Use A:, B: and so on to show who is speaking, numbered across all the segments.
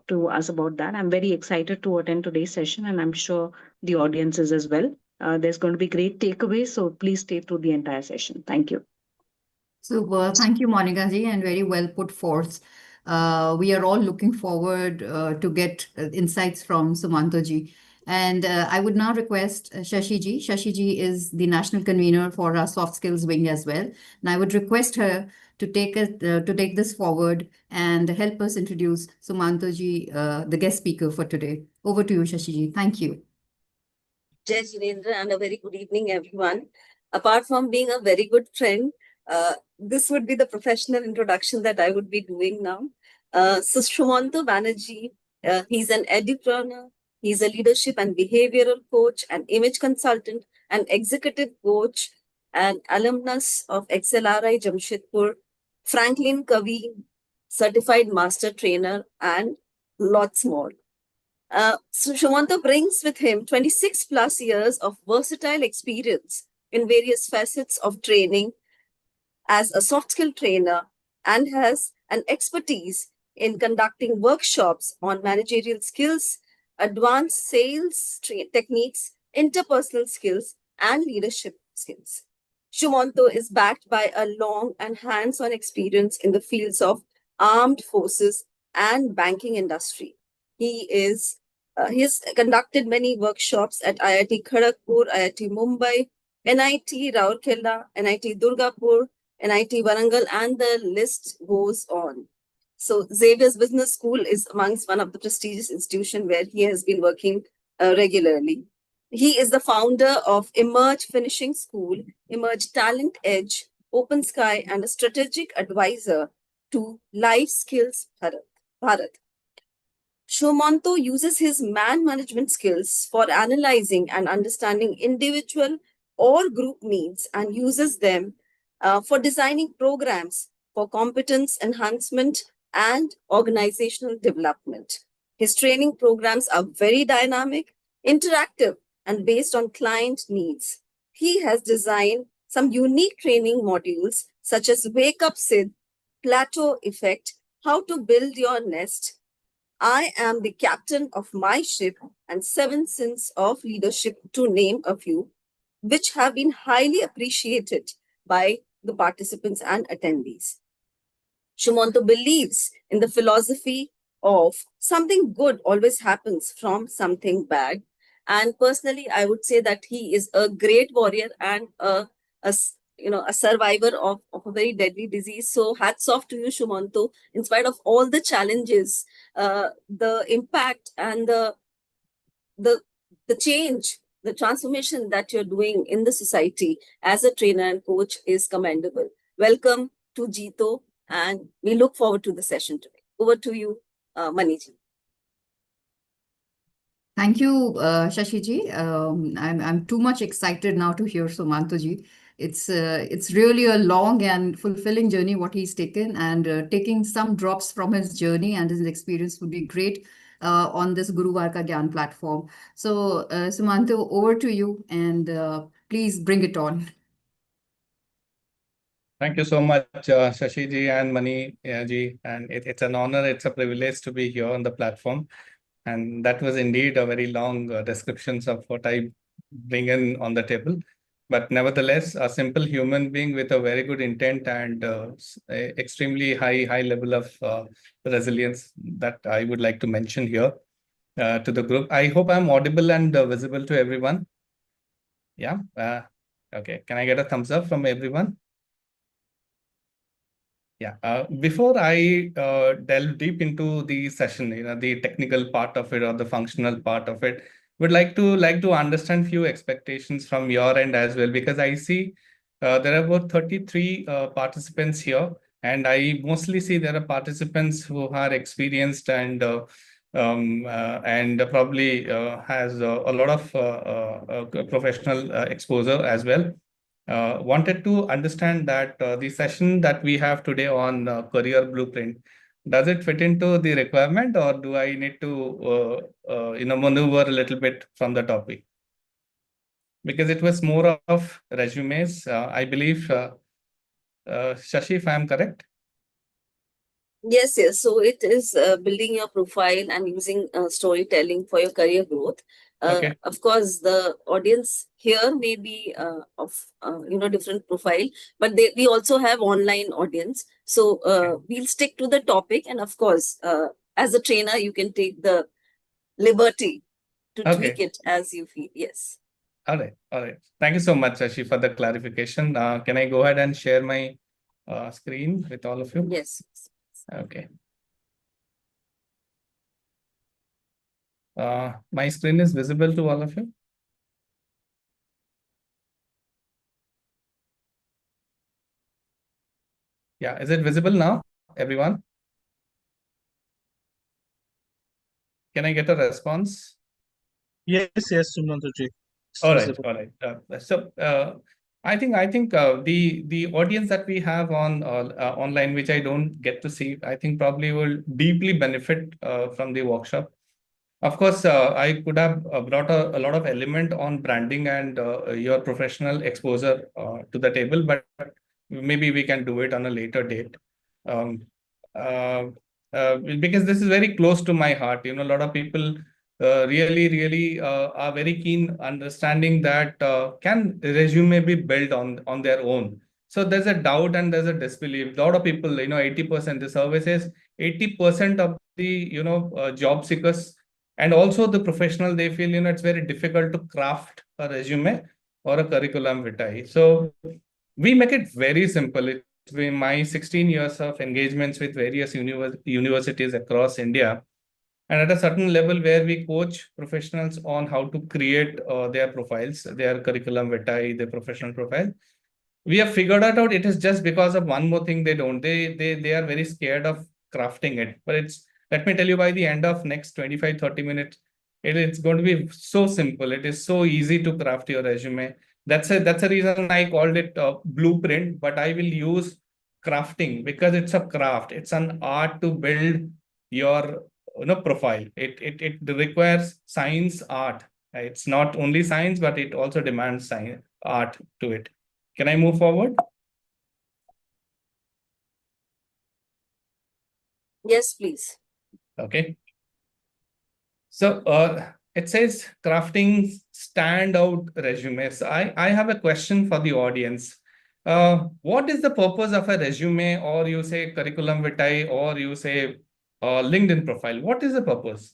A: talk to us about that. I'm very excited to attend today's session, and I'm sure the audience is as well. There's going to be great takeaways, so please stay through the entire session. Thank you.
B: So thank you, Monica ji, and very well put forth. We are all looking forward to get insights from Sumanta ji. And I would now request Shashi ji. Shashi ji is the national convener for our soft skills wing as well. And I would request her to take this forward and help us introduce Sumanta ji, the guest speaker for today. Over to you, Shashi ji. Thank you.
C: Jai Jirendra, and a very good evening, everyone. Apart from being a very good friend, this would be the professional introduction that I would be doing now. So Sumanta Banerjee, he's an entrepreneur, he's a leadership and behavioral coach, an image consultant, an executive coach, an alumnus of XLRI Jamshedpur, Franklin Covey, certified master trainer, and lots more. So Sumanta brings with him 26 plus years of versatile experience in various facets of training as a soft skill trainer, and has an expertise in conducting workshops on managerial skills, advanced sales techniques, interpersonal skills, and leadership skills. Sumanta is backed by a long and hands-on experience in the fields of armed forces and banking industry. He has conducted many workshops at IIT Kharagpur, IIT Mumbai, NIT Rourkela, NIT Durgapur, NIT Warangal, and the list goes on. So Xavier's Business School is amongst one of the prestigious institutions where he has been working regularly. He is the founder of Emerge Finishing School, Emerge Talent Edge, Open Sky, and a strategic advisor to Life Skills Bharat. Sumanta uses his man management skills for analyzing and understanding individual or group needs, and uses them for designing programs for competence enhancement and organizational development. His training programs are very dynamic, interactive, and based on client needs. He has designed some unique training modules such as Wake Up Sid, Plateau Effect, How to Build Your Nest, I Am the Captain of My Ship, and 7 Sins of Leadership, to name a few, which have been highly appreciated by the participants and attendees. Sumanta believes in the philosophy of something good always happens from something bad. And personally, I would say that he is a great warrior and a survivor of a very deadly disease. So hats off to you, Sumanta. In spite of all the challenges, the impact and the change, the transformation that you're doing in the society as a trainer and coach is commendable. Welcome to Jito, and we look forward to the session today. Over to you, Maniji.
B: Thank you, Shashi ji. I'm too much excited now to hear Sumanta ji. It's really a long and fulfilling journey what he's taken, and taking some drops from his journey and his experience would be great on this Guruvaar Ka Gyaan platform. So Sumanta, over to you, and please bring it on.
D: Thank you so much, Shashi ji and Mani ji. And it's an honor, it's a privilege to be here on the platform. And that was indeed a very long descriptions of what I bring in on the table. But nevertheless, a simple human being with a very good intent and extremely high level of resilience that I would like to mention here to the group. I hope I'm audible and visible to everyone. Yeah. Okay. Can I get a thumbs up from everyone? Yeah. Before I delve deep into the session, the technical part of it or the functional part of it, would like to understand few expectations from your end as well, because I see there are about 33 participants here, and I mostly see there are participants who are experienced and probably has a lot of professional exposure as well. Wanted to understand that the session that we have today on career blueprint, does it fit into the requirement, or do I need to maneuver a little bit from the topic? Because it was more of resumes, I believe. Shashi, if I am correct.
C: Yes, yes. So it is building your profile and using storytelling for your career growth.
D: Okay.
C: Of course, the audience here may be of different profile, but we also have online audience. So we'll stick to the topic, and of course, as a trainer, you can take the liberty to tweak
D: Okay.
C: it as you feel. Yes.
D: All right. All right. Thank you so much, Shashi, for the clarification. Can I go ahead and share my screen with all of you?
C: Yes.
D: Okay. My screen is visible to all of you? Yeah. Is it visible now, everyone? Can I get a response?
E: Yes, yes, Sumantaji. It's
D: All right,
E: visible.
D: all right. I think the audience that we have on online, which I don't get to see, I think probably will deeply benefit from the workshop. Of course, I could have brought a lot of element on branding and your professional exposure to the table, but maybe we can do it on a later date. Um, uh, because this is very close to my heart. You know, a lot of people really are very keen understanding that can resume be built on their own. So there's a doubt and there's a disbelief. A lot of people, 80%, the survey says 80% of the, job seekers and also the professional, they feel, it's very difficult to craft a resume or a curriculum vitae. So we make it very simple. It's been my 16 years of engagements with various universities across India. And at a certain level where we coach professionals on how to create their profiles, their curriculum vitae, their professional profile, we have figured out it is just because of one more thing they don't. They are very scared of crafting it. But it's, let me tell you, by the end of next 25-30 minutes, it's going to be so simple. It is so easy to craft your resume. That's a reason I called it blueprint, but I will use crafting because it's a craft. It's an art to build your profile. It requires science art. It's not only science, but it also demands science art to it. Can I move forward?
C: Yes, please.
D: Okay. So it says crafting standout resumes. I have a question for the audience. What is the purpose of a resume, or you say curriculum vitae, or you say LinkedIn profile? What is the purpose?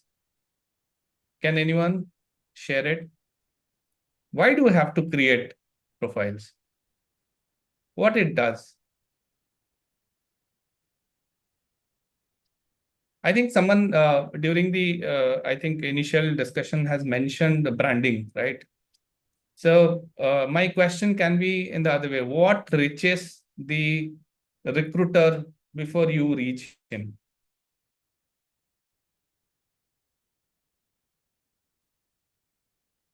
D: Can anyone share it? Why do we have to create profiles? What it does? I think someone during the I think initial discussion has mentioned the branding, right? So my question can be in the other way. What reaches the recruiter before you reach him?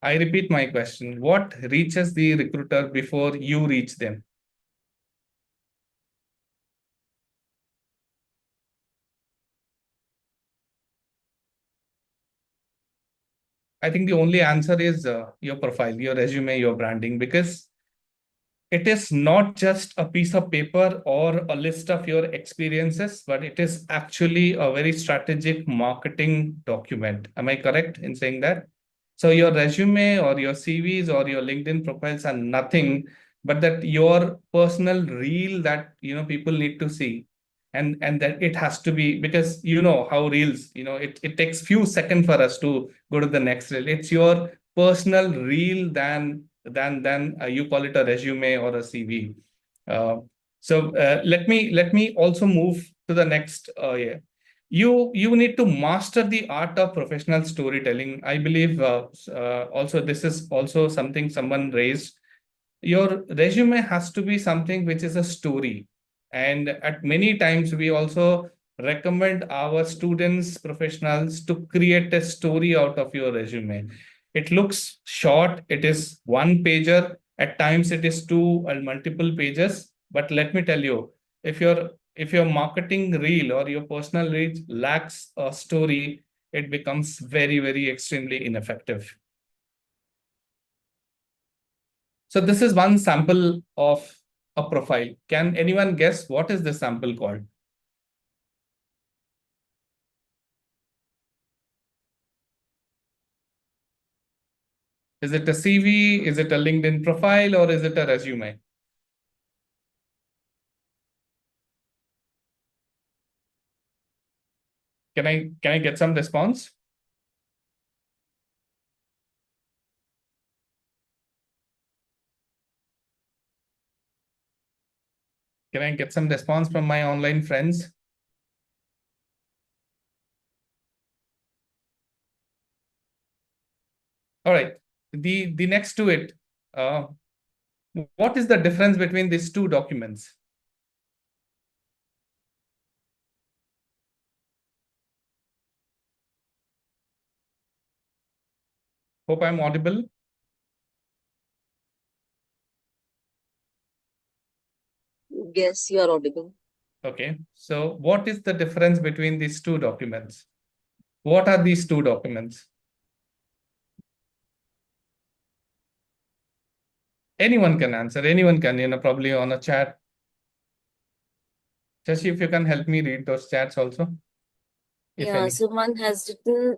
D: I repeat my question. What reaches the recruiter before you reach them? I think the only answer is your profile, your resume, your branding, because it is not just a piece of paper or a list of your experiences, but it is actually a very strategic marketing document. Am I correct in saying that? So your resume or your CVs or your LinkedIn profiles are nothing but that your personal reel that people need to see. And that it has to be, because how reels, it takes few seconds for us to go to the next reel. It's your personal reel than you call it a resume or a CV. Let me also move to the next. Yeah. You need to master the art of professional storytelling. I believe also this is also something someone raised. Your resume has to be something which is a story, and at many times we also recommend our students, professionals, to create a story out of your resume. It looks short, it is one pager, at times it is two or multiple pages, but let me tell you, if your marketing reel or your personal reel lacks a story, it becomes very extremely ineffective. So this is one sample of a profile. Can anyone guess what is the sample called? Is it a CV? Is it a LinkedIn profile? Or is it a resume? Can I get some response? Can I get some response from my online friends? All right. The next to it, what is the difference between these two documents? Hope I'm audible.
C: Yes, you are audible.
D: Okay. So what is the difference between these two documents? What are these two documents? Anyone can answer. Anyone can, probably on a chat. Shashi, if you can help me read those chats also, if
C: Yeah,
D: any.
C: someone has written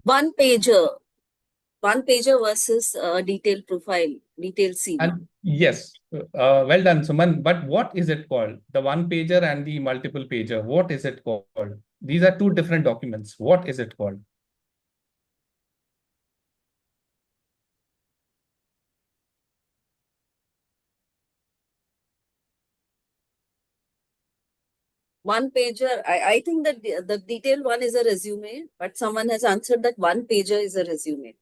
C: one pager, one pager versus detailed profile, detailed CV.
D: And yes, well done, Suman. But what is it called? The one pager and the multiple pager. What is it called? These are two different documents. What is it called?
C: One pager, I think that the detailed one is a resume, but someone has answered that one pager is a resume.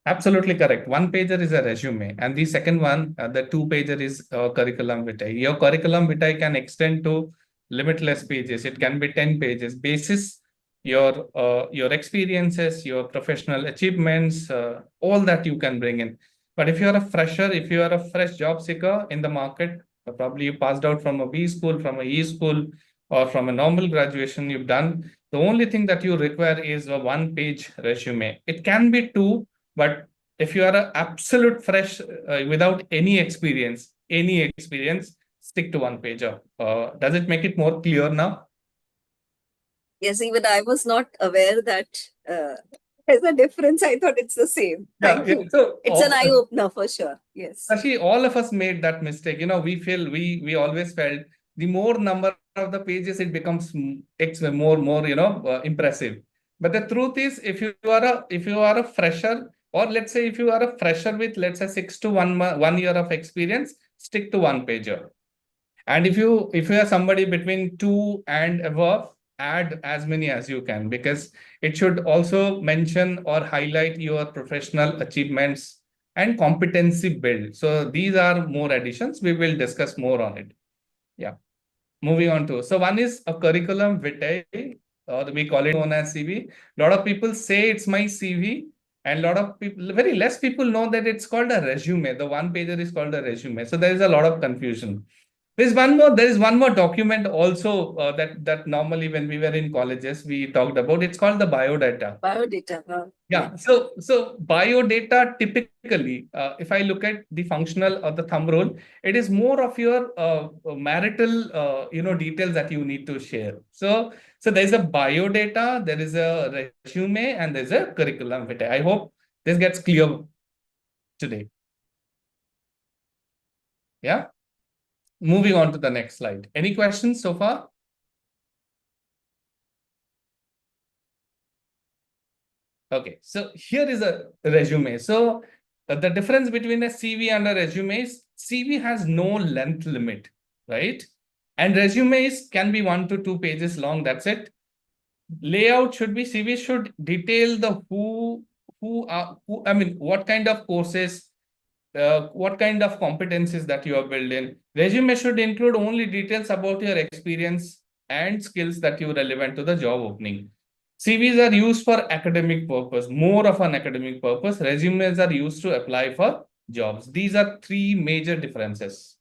D: Absolutely correct. One pager is a resume, and the second one, the two pager is curriculum vitae. Your curriculum vitae can extend to limitless pages. It can be 10 pages. Basis your experiences, your professional achievements, all that you can bring in. But if you are a fresher, if you are a fresh job seeker in the market, probably you passed out from a B school, from a E school, or from a normal graduation you've done, the only thing that you require is a one-page resume. It can be two, but if you are an absolute fresh without any experience, stick to one pager. Does it make it more clear now?
C: Yes, even I was not aware that there's a difference. I thought it's the same. Thank you.
D: So
C: It's an eye opener for sure. Yes.
D: actually, all of us made that mistake. We always felt the more number of the pages, it becomes more impressive. But the truth is, if you are a fresher, or let's say if you are a fresher with, let's say, 1 year of experience, stick to one pager. And if you are somebody between 2 and above, add as many as you can, because it should also mention or highlight your professional achievements and competency build. So these are more additions. We will discuss more on it. Yeah. Moving on to, so one is a curriculum vitae, or we call it known as CV. A lot of people say it's my CV, and a lot of people, very less people know that it's called a resume. The one pager is called a resume. So there is a lot of confusion. There is one more document also that normally when we were in colleges, we talked about. It's called the biodata.
C: Biodata.
D: Yeah. So biodata typically, if I look at the functional or the thumb rule, it is more of your marital, details that you need to share. So there's a biodata, there is a resume, and there's a curriculum vitae. I hope this gets clear today. Yeah. Moving on to the next slide. Any questions so far? Okay, so here is a resume. So the difference between a CV and a resume is CV has no length limit, right? And resumes can be 1 to 2 pages long. That's it. Layout should be, CV should detail the what kind of courses, what kind of competencies that you are building. Resume should include only details about your experience and skills that you relevant to the job opening. CVs are used for academic purpose, more of an academic purpose. Resumes are used to apply for jobs. These are three major differences.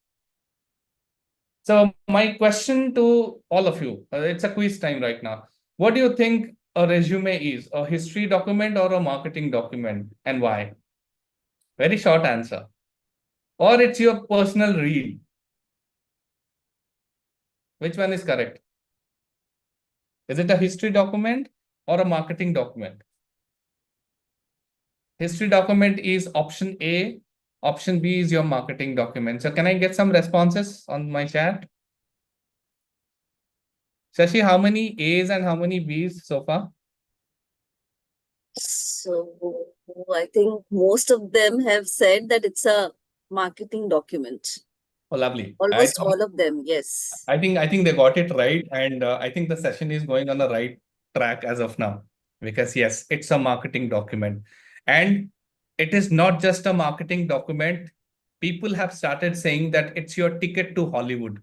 D: So my question to all of you, it's a quiz time right now. What do you think a resume is? A history document or a marketing document, and why? Very short answer. Or it's your personal reel. Which one is correct? Is it a history document or a marketing document? History document is option A. Option B is your marketing document. So can I get some responses on my chat? Shashi, how many A's and how many B's so far?
C: So I think most of them have said that it's a marketing document.
D: Oh, lovely.
C: Almost all of them, yes.
D: I think they got it right, and I think the session is going on the right track as of now. Because yes, it's a marketing document, and it is not just a marketing document. People have started saying that it's your ticket to Hollywood.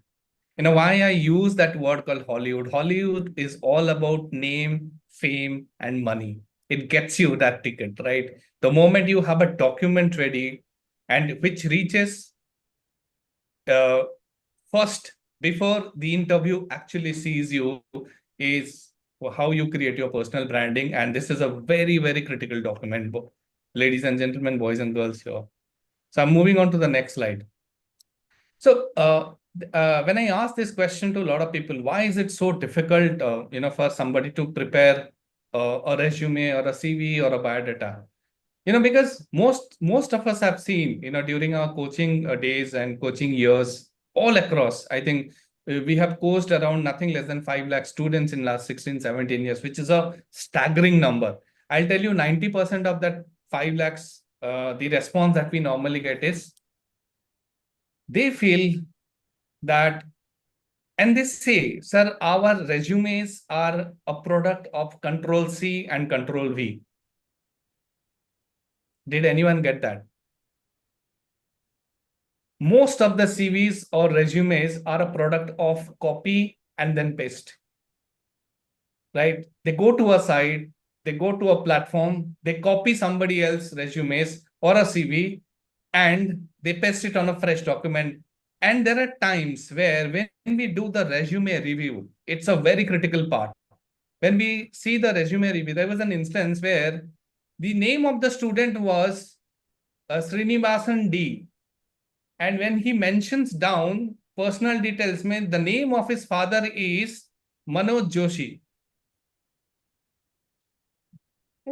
D: You know why I use that word called Hollywood? Hollywood is all about name, fame, and money. It gets you that ticket, right? The moment you have a document ready, and which reaches uh, first before the interview actually sees you, is how you create your personal branding. And this is a very, very critical document, ladies and gentlemen, boys and girls here. So I'm moving on to the next slide. So when I ask this question to a lot of people, why is it so difficult, for somebody to prepare a resume or a CV or a biodata? Because most of us have seen, during our coaching days and coaching years all across, I think we have coached around nothing less than 5 lakh students in last 16, 17 years, which is a staggering number. I'll tell you 90% of that 5 lakhs, the response that we normally get is they feel that, and they say, sir, our resumes are a product of Control C and Control V. Did anyone get that? Most of the CVs or resumes are a product of copy and then paste, right? They go to a site, they go to a platform, they copy somebody else's resumes or a CV, and they paste it on a fresh document. And there are times where when we do the resume review, it's a very critical part. When we see the resume review, there was an instance where the name of the student was Srinivasan D. And when he mentions down personal details, the name of his father is Manoj Joshi.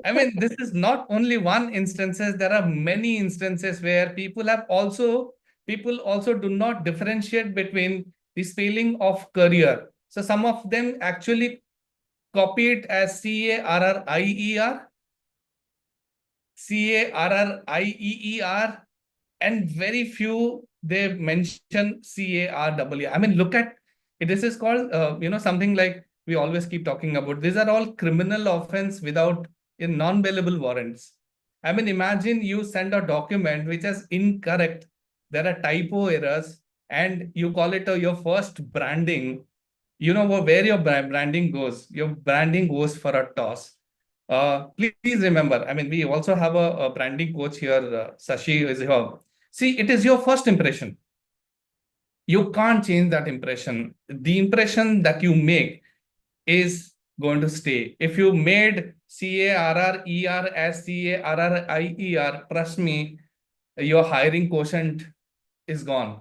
D: I mean, this is not only one instances. There are many instances where people also do not differentiate between the spelling of career. So some of them actually copy it as Carrier, Carrier, and very few they mention Carw. I mean, look at it. This is called something like we always keep talking about. These are all criminal offense without in non-bailable warrants. I mean, imagine you send a document which is incorrect. There are typo errors, and you call it your first branding. You know where your branding goes. Your branding goes for a toss. Please remember, I mean, we also have a branding coach here. Sashi is here. See, it is your first impression. You can't change that impression. The impression that you make is going to stay. If you made Carrer as Carrier, trust me, your hiring quotient is gone.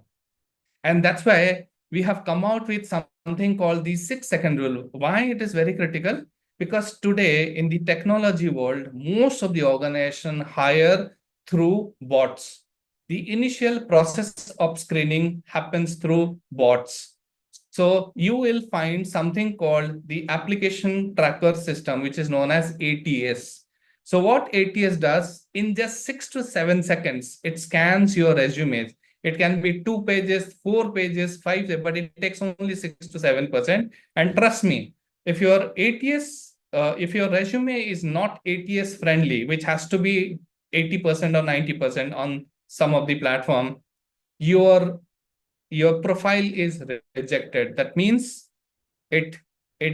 D: And that's why we have come out with something called the 6-second rule. Why it is very critical? Because today in the technology world, most of the organization hire through bots. The initial process of screening happens through bots. So you will find something called the application tracker system, which is known as ATS. So what ATS does, in just 6 to 7 seconds, it scans your resumes. It can be 2 pages, 4 pages, 5, but it takes only 6 to 7%. And trust me, if your ATS, if your resume is not ATS friendly, which has to be 80% or 90% on some of the platform, your profile is rejected. That means it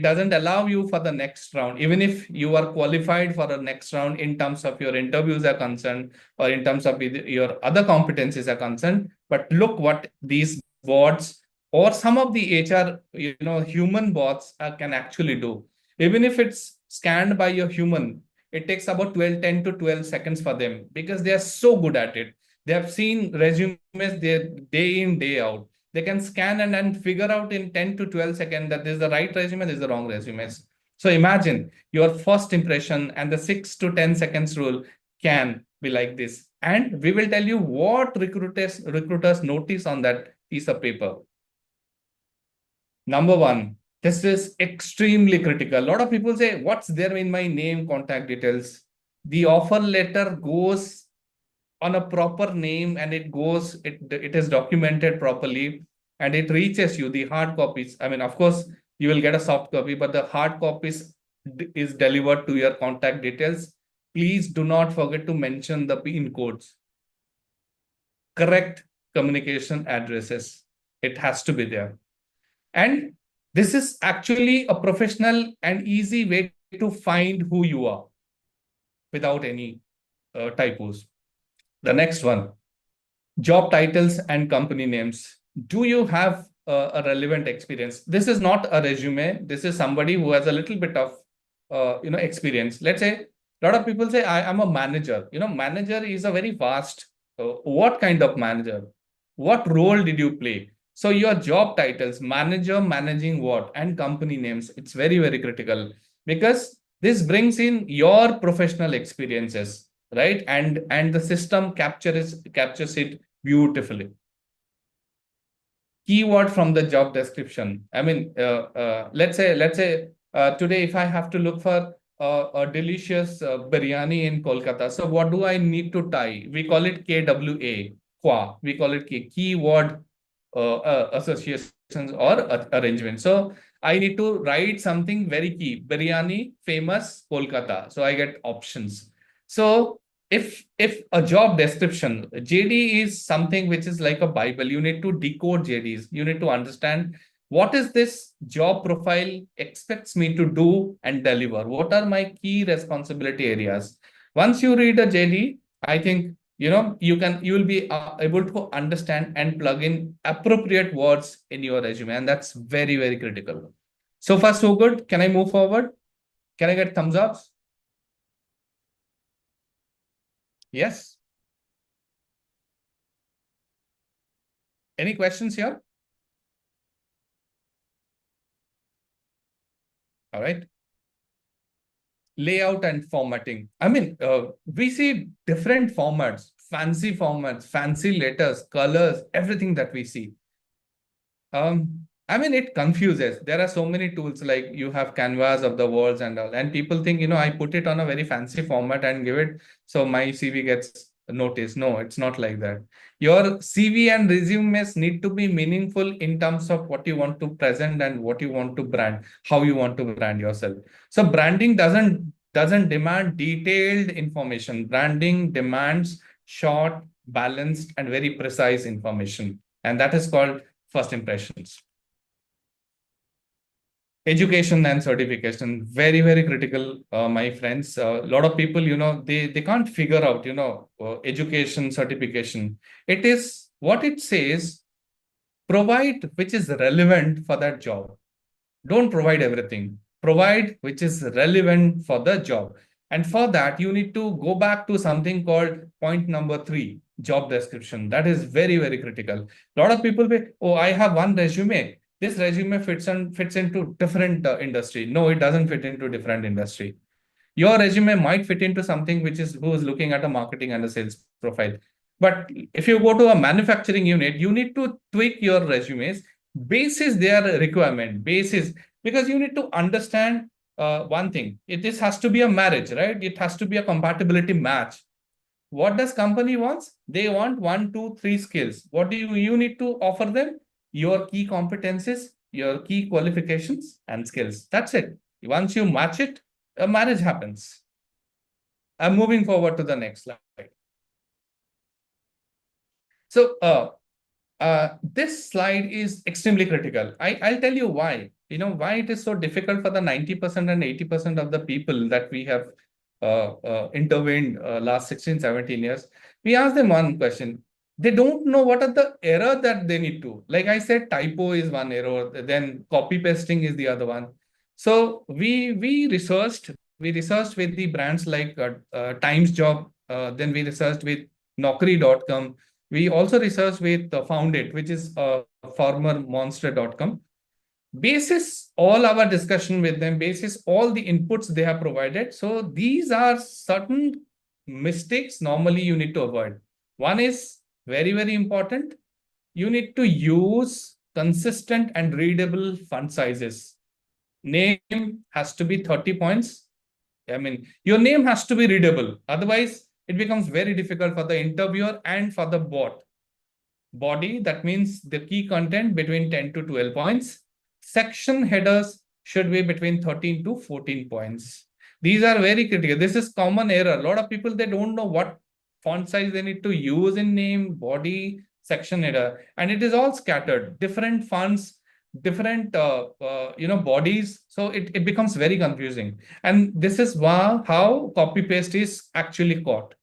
D: doesn't allow you for the next round, even if you are qualified for a next round in terms of your interviews are concerned or in terms of your other competencies are concerned. But look what these bots or some of the HR, human bots can actually do. Even if it's scanned by your human, it takes about 10 to 12 seconds for them because they are so good at it. They have seen resumes day in, day out. They can scan and figure out in 10 to 12 seconds that this is the right resume, this is the wrong resumes. So imagine your first impression and the 6 to 10 seconds rule can be like this. And we will tell you what recruiters notice on that piece of paper. Number one, this is extremely critical. A lot of people say, what's there in my name, contact details? The offer letter goes on a proper name, and it is documented properly, and it reaches you, the hard copies. I mean, of course, you will get a soft copy, but the hard copies is delivered to your contact details. Please do not forget to mention the PIN codes. Correct communication addresses. It has to be there. And this is actually a professional and easy way to find who you are without any typos. The next one, job titles and company names. Do you have a relevant experience? This is not a resume. This is somebody who has a little bit of experience. Let's say a lot of people say, I am a manager. Manager is a very vast. What kind of manager? What role did you play? So your job titles, manager, managing what, and company names. It's very, very critical, because this brings in your professional experiences, right? And the system captures it beautifully. Keyword from the job description. I mean, let's say today, if I have to look for a delicious biryani in Kolkata, so what do I need to tie? We call it KWA, qua. We call it keyword associations or arrangements. So I need to write something very key. Biryani, famous, Kolkata. So I get options. So if a job description, JD is something which is like a Bible. You need to decode JDs. You need to understand what is this job profile expects me to do and deliver. What are my key responsibility areas? Once you read a JD, I think you will be able to understand and plug in appropriate words in your resume, and that's very, very critical. So far, so good. Can I move forward? Can I get thumbs up? Yes. Any questions here? All right. Layout and formatting. I mean, we see different formats, fancy letters, colors, everything that we see. I mean, it confuses. There are so many tools, like you have canvas of the worlds and all, and people think, I put it on a very fancy format and give it, so my CV gets noticed. No, it's not like that. Your CV and resumes need to be meaningful in terms of what you want to present and what you want to brand, how you want to brand yourself. So branding doesn't demand detailed information. Branding demands short, balanced, and very precise information, and that is called first impressions. Education and certification, very, very critical, my friends. A lot of people, they can't figure out, education, certification. It is what it says, provide which is relevant for that job. Don't provide everything. Provide which is relevant for the job. And for that, you need to go back to something called point number 3, job description. That is very, very critical. A lot of people say, oh, I have one resume. This resume fits into different industry. No, it doesn't fit into different industry. Your resume might fit into something who is looking at a marketing and a sales profile. But if you go to a manufacturing unit, you need to tweak your resumes basis their requirement, basis, because you need to understand one thing. This has to be a marriage, right? It has to be a compatibility match. What does company wants? They want 1, 2, 3 skills. What do you need to offer them? Your key competencies, your key qualifications and skills. That's it. Once you match it, a marriage happens. I'm moving forward to the next slide. So this slide is extremely critical. I'll tell you why. Why it is so difficult for the 90% and 80% of the people that we have intervened last 16, 17 years. We ask them one question. They don't know what are the error that they need to. Like I said, typo is one error, then copy pasting is the other one. So we researched with the brands like Times Job, then we researched with Naukri.com. We also researched with Foundit, which is former monster.com. Basis all our discussion with them, basis all the inputs they have provided. So these are certain mistakes normally you need to avoid. One is very, very important. You need to use consistent and readable font sizes. Name has to be 30 points. I mean, your name has to be readable. Otherwise, it becomes very difficult for the interviewer and for the bot. Body, that means the key content between 10 to 12 points. Section headers should be between 13 to 14 points. These are very critical. This is common error. A lot of people, they don't know what font size they need to use in name, body, section header. And it is all scattered. Different fonts, different bodies. So it becomes very confusing. And this is how copy paste is actually caught.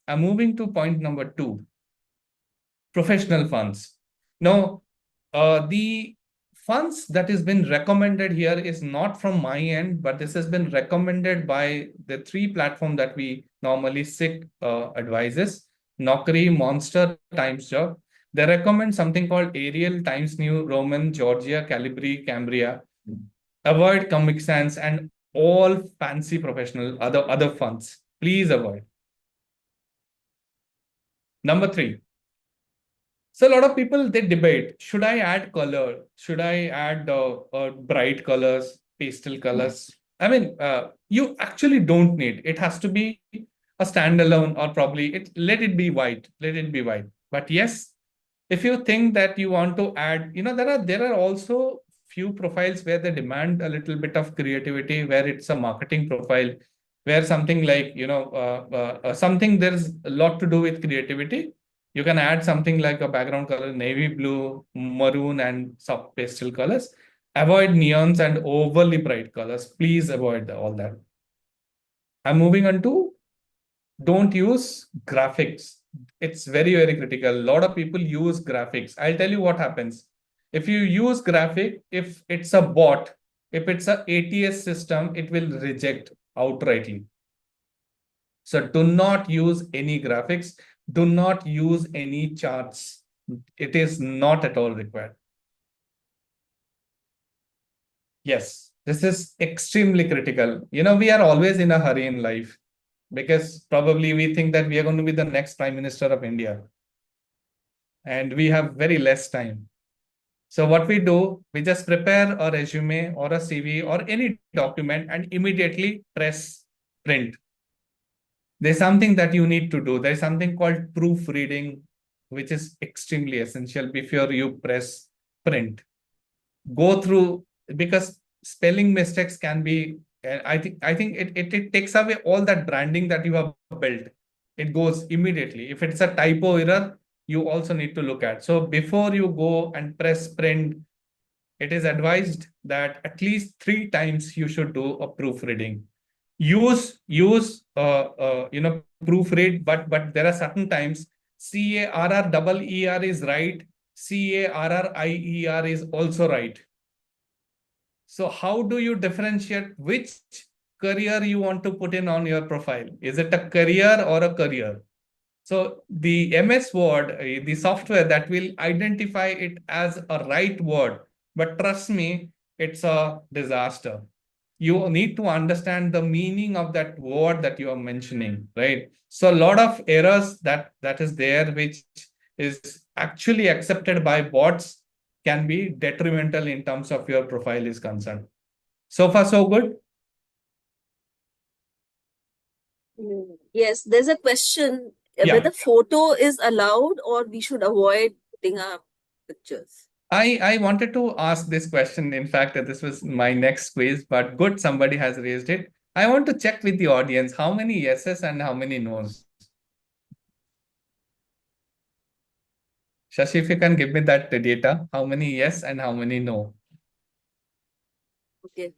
D: I'm moving to point number 2. Professional funds. Now, the funds that has been recommended here is not from my end, but this has been recommended by the 3 platforms that we normally seek advices: Naukri, Monster, Times Job. They recommend something called Arial, Times New Roman, Georgia, Calibri, Cambria. Avoid Comic Sans and all fancy professional other funds. Please avoid. Number 3. So a lot of people, they debate, should I add color? Should I add bright colors, pastel colors? I mean, you actually don't need. It has to be a standalone, or probably let it be white. Let it be white. But yes, if you think that you want to add, there are also few profiles where they demand a little bit of creativity, where it's a marketing profile, where something like, something there's a lot to do with creativity. You can add something like a background color, navy blue, maroon, and soft pastel colors. Avoid neons and overly bright colors. Please avoid all that. I'm moving on to don't use graphics. It's very, very critical. A lot of people use graphics. I'll tell you what happens. If you use graphic, if it's a bot, if it's a ATS system, it will reject outrightly. So do not use any graphics. Do not use any charts. It is not at all required. Yes, this is extremely critical. We are always in a hurry in life because probably we think that we are going to be the next Prime Minister of India. And we have very less time. So what we do, we just prepare a resume or a CV or any document and immediately press print. There's something that you need to do. There's something called proofreading, which is extremely essential before you press print. Go through, because spelling mistakes can be, I think it takes away all that branding that you have built. It goes immediately. If it's a typo error, you also need to look at. So before you go and press print, it is advised that at least 3 times you should do a proofreading. Use proofread, but there are certain times CARREER is right, CARRIER is also right. So how do you differentiate which career you want to put in on your profile? Is it a career or a career? So the MS Word, the software that will identify it as a right word, but trust me, it's a disaster. You need to understand the meaning of that word that you are mentioning, right? So a lot of errors that is there, which is actually accepted by bots, can be detrimental in terms of your profile is concerned. So far, so good?
C: Yes, there's a question
D: Yeah.
C: whether photo is allowed or we should avoid putting up pictures.
D: I wanted to ask this question. In fact, this was my next quiz, but good, somebody has raised it. I want to check with the audience how many yeses and how many nos. Shashi, if you can give me that data, how many yes and how many no?
C: Okay.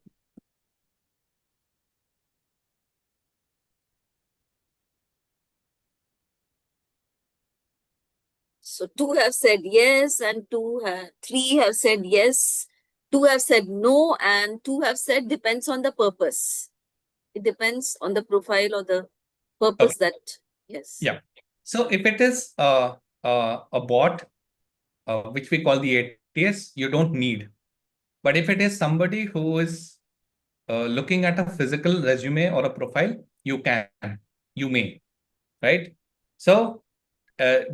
C: So 2 have said yes, and 3 have said yes, 2 have said no, and 2 have said depends on the purpose. It depends on the profile or the purpose that, yes.
D: Yeah. So if it is a bot, which we call the ATS, you don't need. But if it is somebody who is looking at a physical resume or a profile, you may. right? So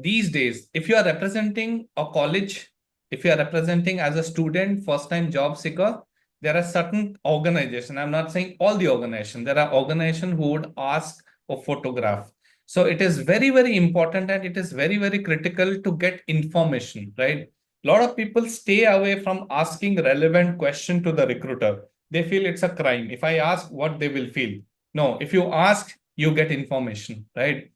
D: these days, if you are representing a college, if you are representing as a student, first-time job seeker, there are certain organizations, I'm not saying all the organizations, there are organizations who would ask a photograph. So it is very, very important, and it is very, very critical to get information, right? A lot of people stay away from asking relevant question to the recruiter. They feel it's a crime. If I ask, what they will feel. No, if you ask, you get information, right?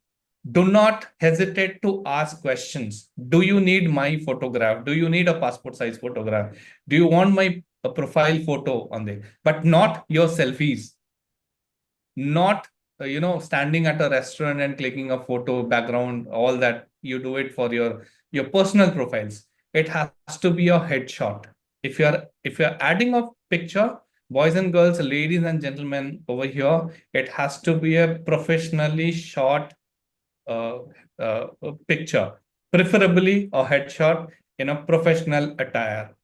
D: Do not hesitate to ask questions. Do you need my photograph? Do you need a passport size photograph? Do you want my profile photo on there? But not your selfies, not standing at a restaurant and clicking a photo background, all that. You do it for your personal profiles. It has to be a headshot. If you're adding a picture, boys and girls, ladies and gentlemen over here, it has to be a professionally shot uh, picture, preferably a headshot in a professional attire.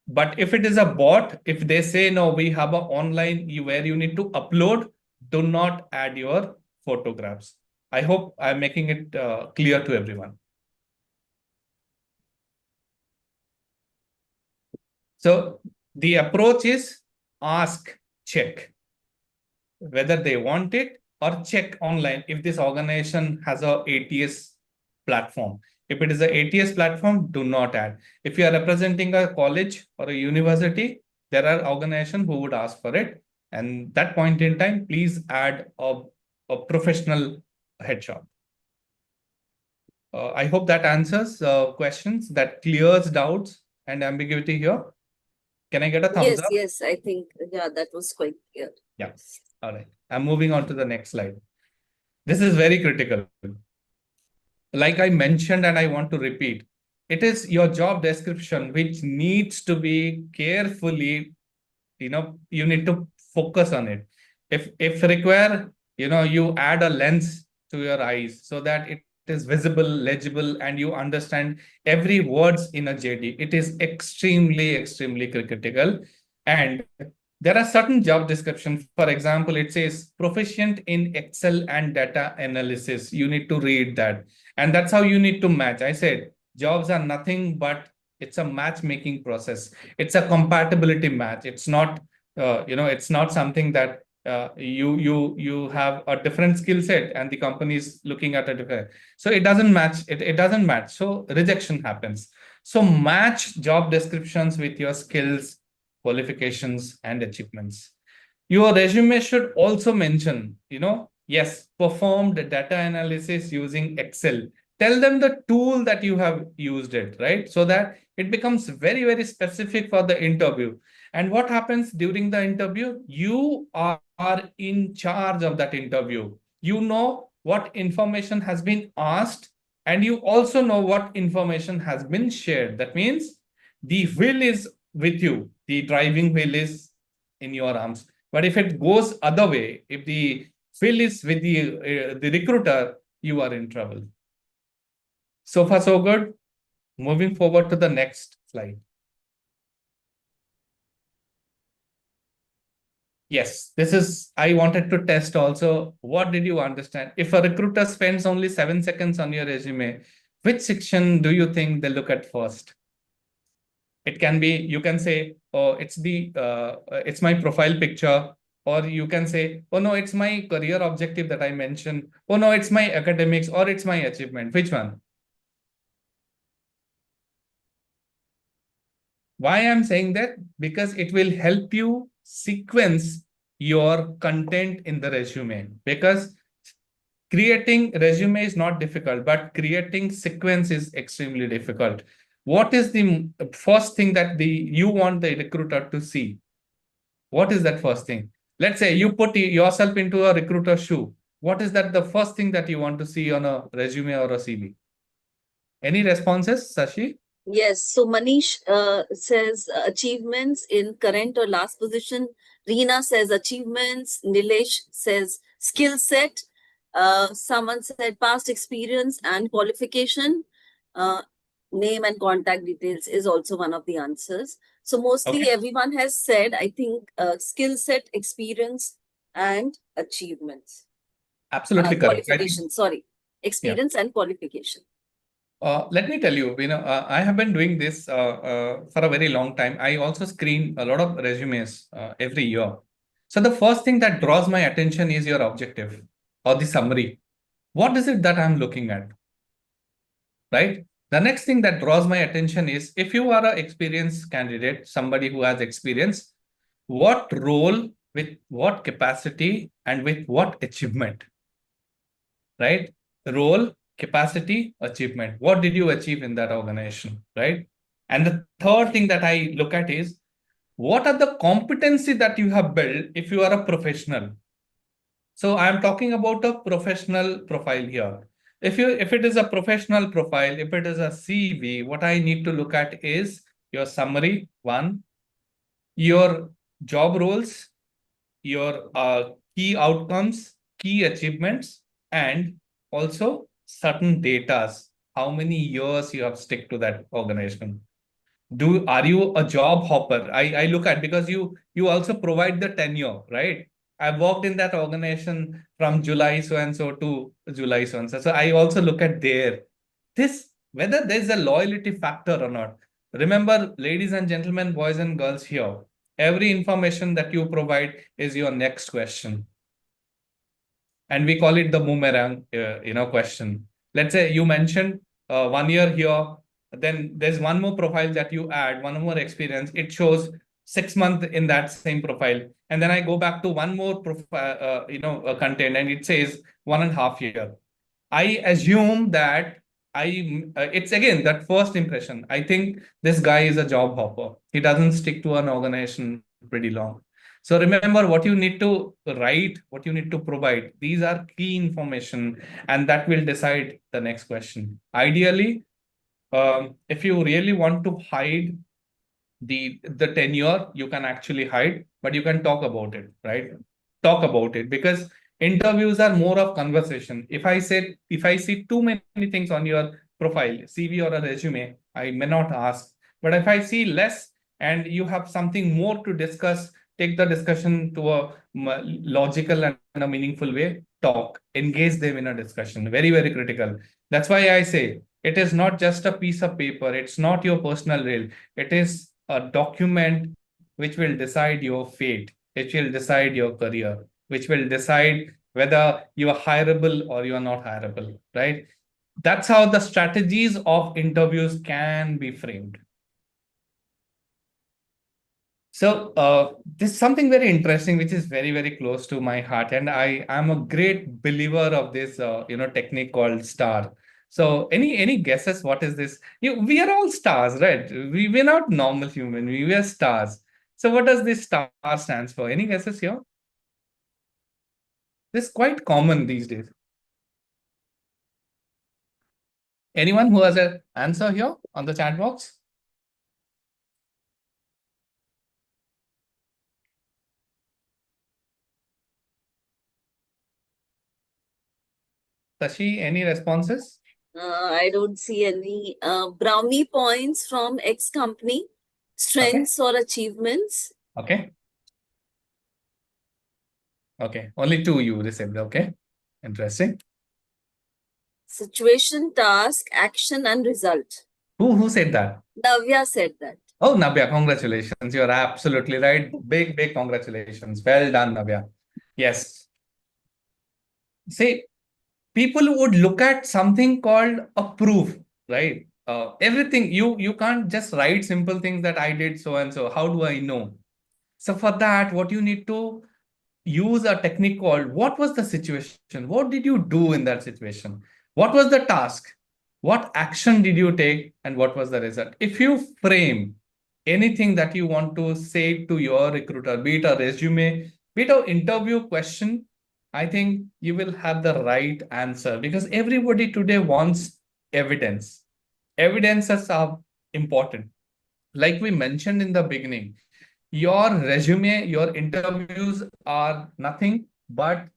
D: But if it is a bot, if they say, no, we have an online where you need to upload, do not add your photographs. I hope I'm making it clear to everyone. So the approach is ask, check whether they want it, or check online if this organization has a ATS platform. If it is a ATS platform, do not add. If you are representing a college or a university, there are organizations who would ask for it. And that point in time, please add a professional headshot. I hope that answers questions, that clears doubts and ambiguity here. Can I get a thumbs up?
C: Yes, I think, yeah, that was quite clear.
D: Yeah. All right. I'm moving on to the next slide. This is very critical. Like I mentioned, and I want to repeat, it is your job description which needs to be carefully, you need to focus on it. If require, you add a lens to your eyes so that it is visible, legible, and you understand every words in a JD. It is extremely, extremely critical. And there are certain job descriptions. For example, it says proficient in Excel and data analysis. You need to read that. And that's how you need to match. I said, jobs are nothing but it's a matchmaking process. It's a compatibility match. It's not, it's not something that you have a different skill set and the company is looking at a different. So it doesn't match. It doesn't match. So rejection happens. So match job descriptions with your skills, qualifications, and achievements. Your resume should also mention, yes, performed data analysis using Excel. Tell them the tool that you have used it, right? So that it becomes very, very specific for the interview. And what happens during the interview? You are in charge of that interview. You know what information has been asked, and you also know what information has been shared. That means the wheel is with you. The driving wheel is in your arms. But if it goes other way, if the wheel is with the recruiter, you are in trouble. So far, so good. Moving forward to the next slide. Yes, this is, I wanted to test also. What did you understand? If a recruiter spends only 7 seconds on your resume, which section do you think they look at first? It can be, you can say, oh, it's my profile picture. Or you can say, oh no, it's my career objective that I mentioned. Oh no, it's my academics, or it's my achievement. Which one? Why I'm saying that? Because it will help you sequence your content in the resume. Because creating resume is not difficult, but creating sequence is extremely difficult. What is the first thing that you want the recruiter to see? What is that first thing? Let's say you put yourself into a recruiter's shoe. What is that the first thing that you want to see on a resume or a CV? Any responses, Sashi?
C: Yes, so Manish says achievements in current or last position. Reena says achievements. Nilesh says skill set. Someone said past experience and qualification. Name and contact details is also one of the answers. So mostly everyone has said, I think, skill set, experience, and achievements.
D: Absolutely correct.
C: Qualification, sorry. experience and qualification?
D: Let me tell you, I have been doing this for a very long time. I also screen a lot of resumes every year. So the first thing that draws my attention is your objective or the summary. What is it that I'm looking at? Right? The next thing that draws my attention is if you are an experienced candidate, somebody who has experience, what role, with what capacity, and with what achievement, right? Role, capacity, achievement. What did you achieve in that organization, right? And the third thing that I look at is what are the competency that you have built if you are a professional. So I'm talking about a professional profile here. If it is a professional profile, if it is a CV, what I need to look at is your summary, one, your job roles, your key outcomes, key achievements, and also certain datas. How many years you have stick to that organization? Are you a job hopper? I look at because you also provide the tenure, right? I worked in that organization from July so and so to July so and so. So I also look at this whether there's a loyalty factor or not. Remember, ladies and gentlemen, boys and girls here, every information that you provide is your next question. And we call it the boomerang, question. Let's say you mentioned 1 year here, then there's one more profile that you add, one more experience. It shows 6 months in that same profile, and then I go back to one more profile, content, and it says 1.5 year. I assume that it's again that first impression. I think this guy is a job hopper. He doesn't stick to an organization pretty long. So remember what you need to write, what you need to provide. These are key information, and that will decide the next question. Ideally, if you really want to hide the tenure, you can actually hide, but you can talk about it, right? Talk about it, because interviews are more of conversation. If I see too many things on your profile, CV or a resume, I may not ask. But if I see less and you have something more to discuss, take the discussion to a logical and a meaningful way. Talk, engage them in a discussion. Very, very critical. That's why I say it is not just a piece of paper. It's not your personal reel. It is a document which will decide your fate, which will decide your career, which will decide whether you are hireable or you are not hireable, right? That's how the strategies of interviews can be framed. So this is something very interesting, which is very, very close to my heart. And I am a great believer of this, technique called STAR. So any guesses? What is this? We are all stars, right? We're not normal human. We are stars. So what does this STAR stands for? Any guesses here? This is quite common these days. Anyone who has an answer here on the chat box? Tashi, any responses?
C: I don't see any brownie points from X company, strengths or achievements.
D: Okay. Okay. Only two you received. Okay. Interesting.
C: Situation, task, action, and result.
D: Who said that?
C: Navya said that.
D: Oh, Navya, congratulations. You're absolutely right. Big, big congratulations. Well done, Navya. Yes. See, people would look at something called a proof, right? Everything you can't just write simple things that I did so and so. How do I know? So for that, what you need to use a technique called what was the situation? What did you do in that situation? What was the task? What action did you take? And what was the result? If you frame anything that you want to say to your recruiter, be it a resume, be it an interview question, I think you will have the right answer, because everybody today wants evidence. Evidences are important. Like we mentioned in the beginning, your resume, your interviews are nothing but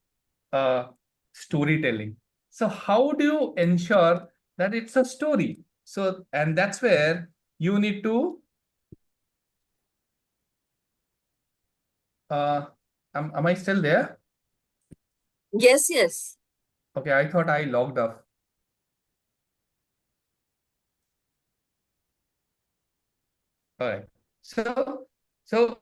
D: storytelling. So how do you ensure that it's a story? So, and that's where you need to, am I still there?
C: Yes, yes.
D: Okay, I thought I logged off. All right. So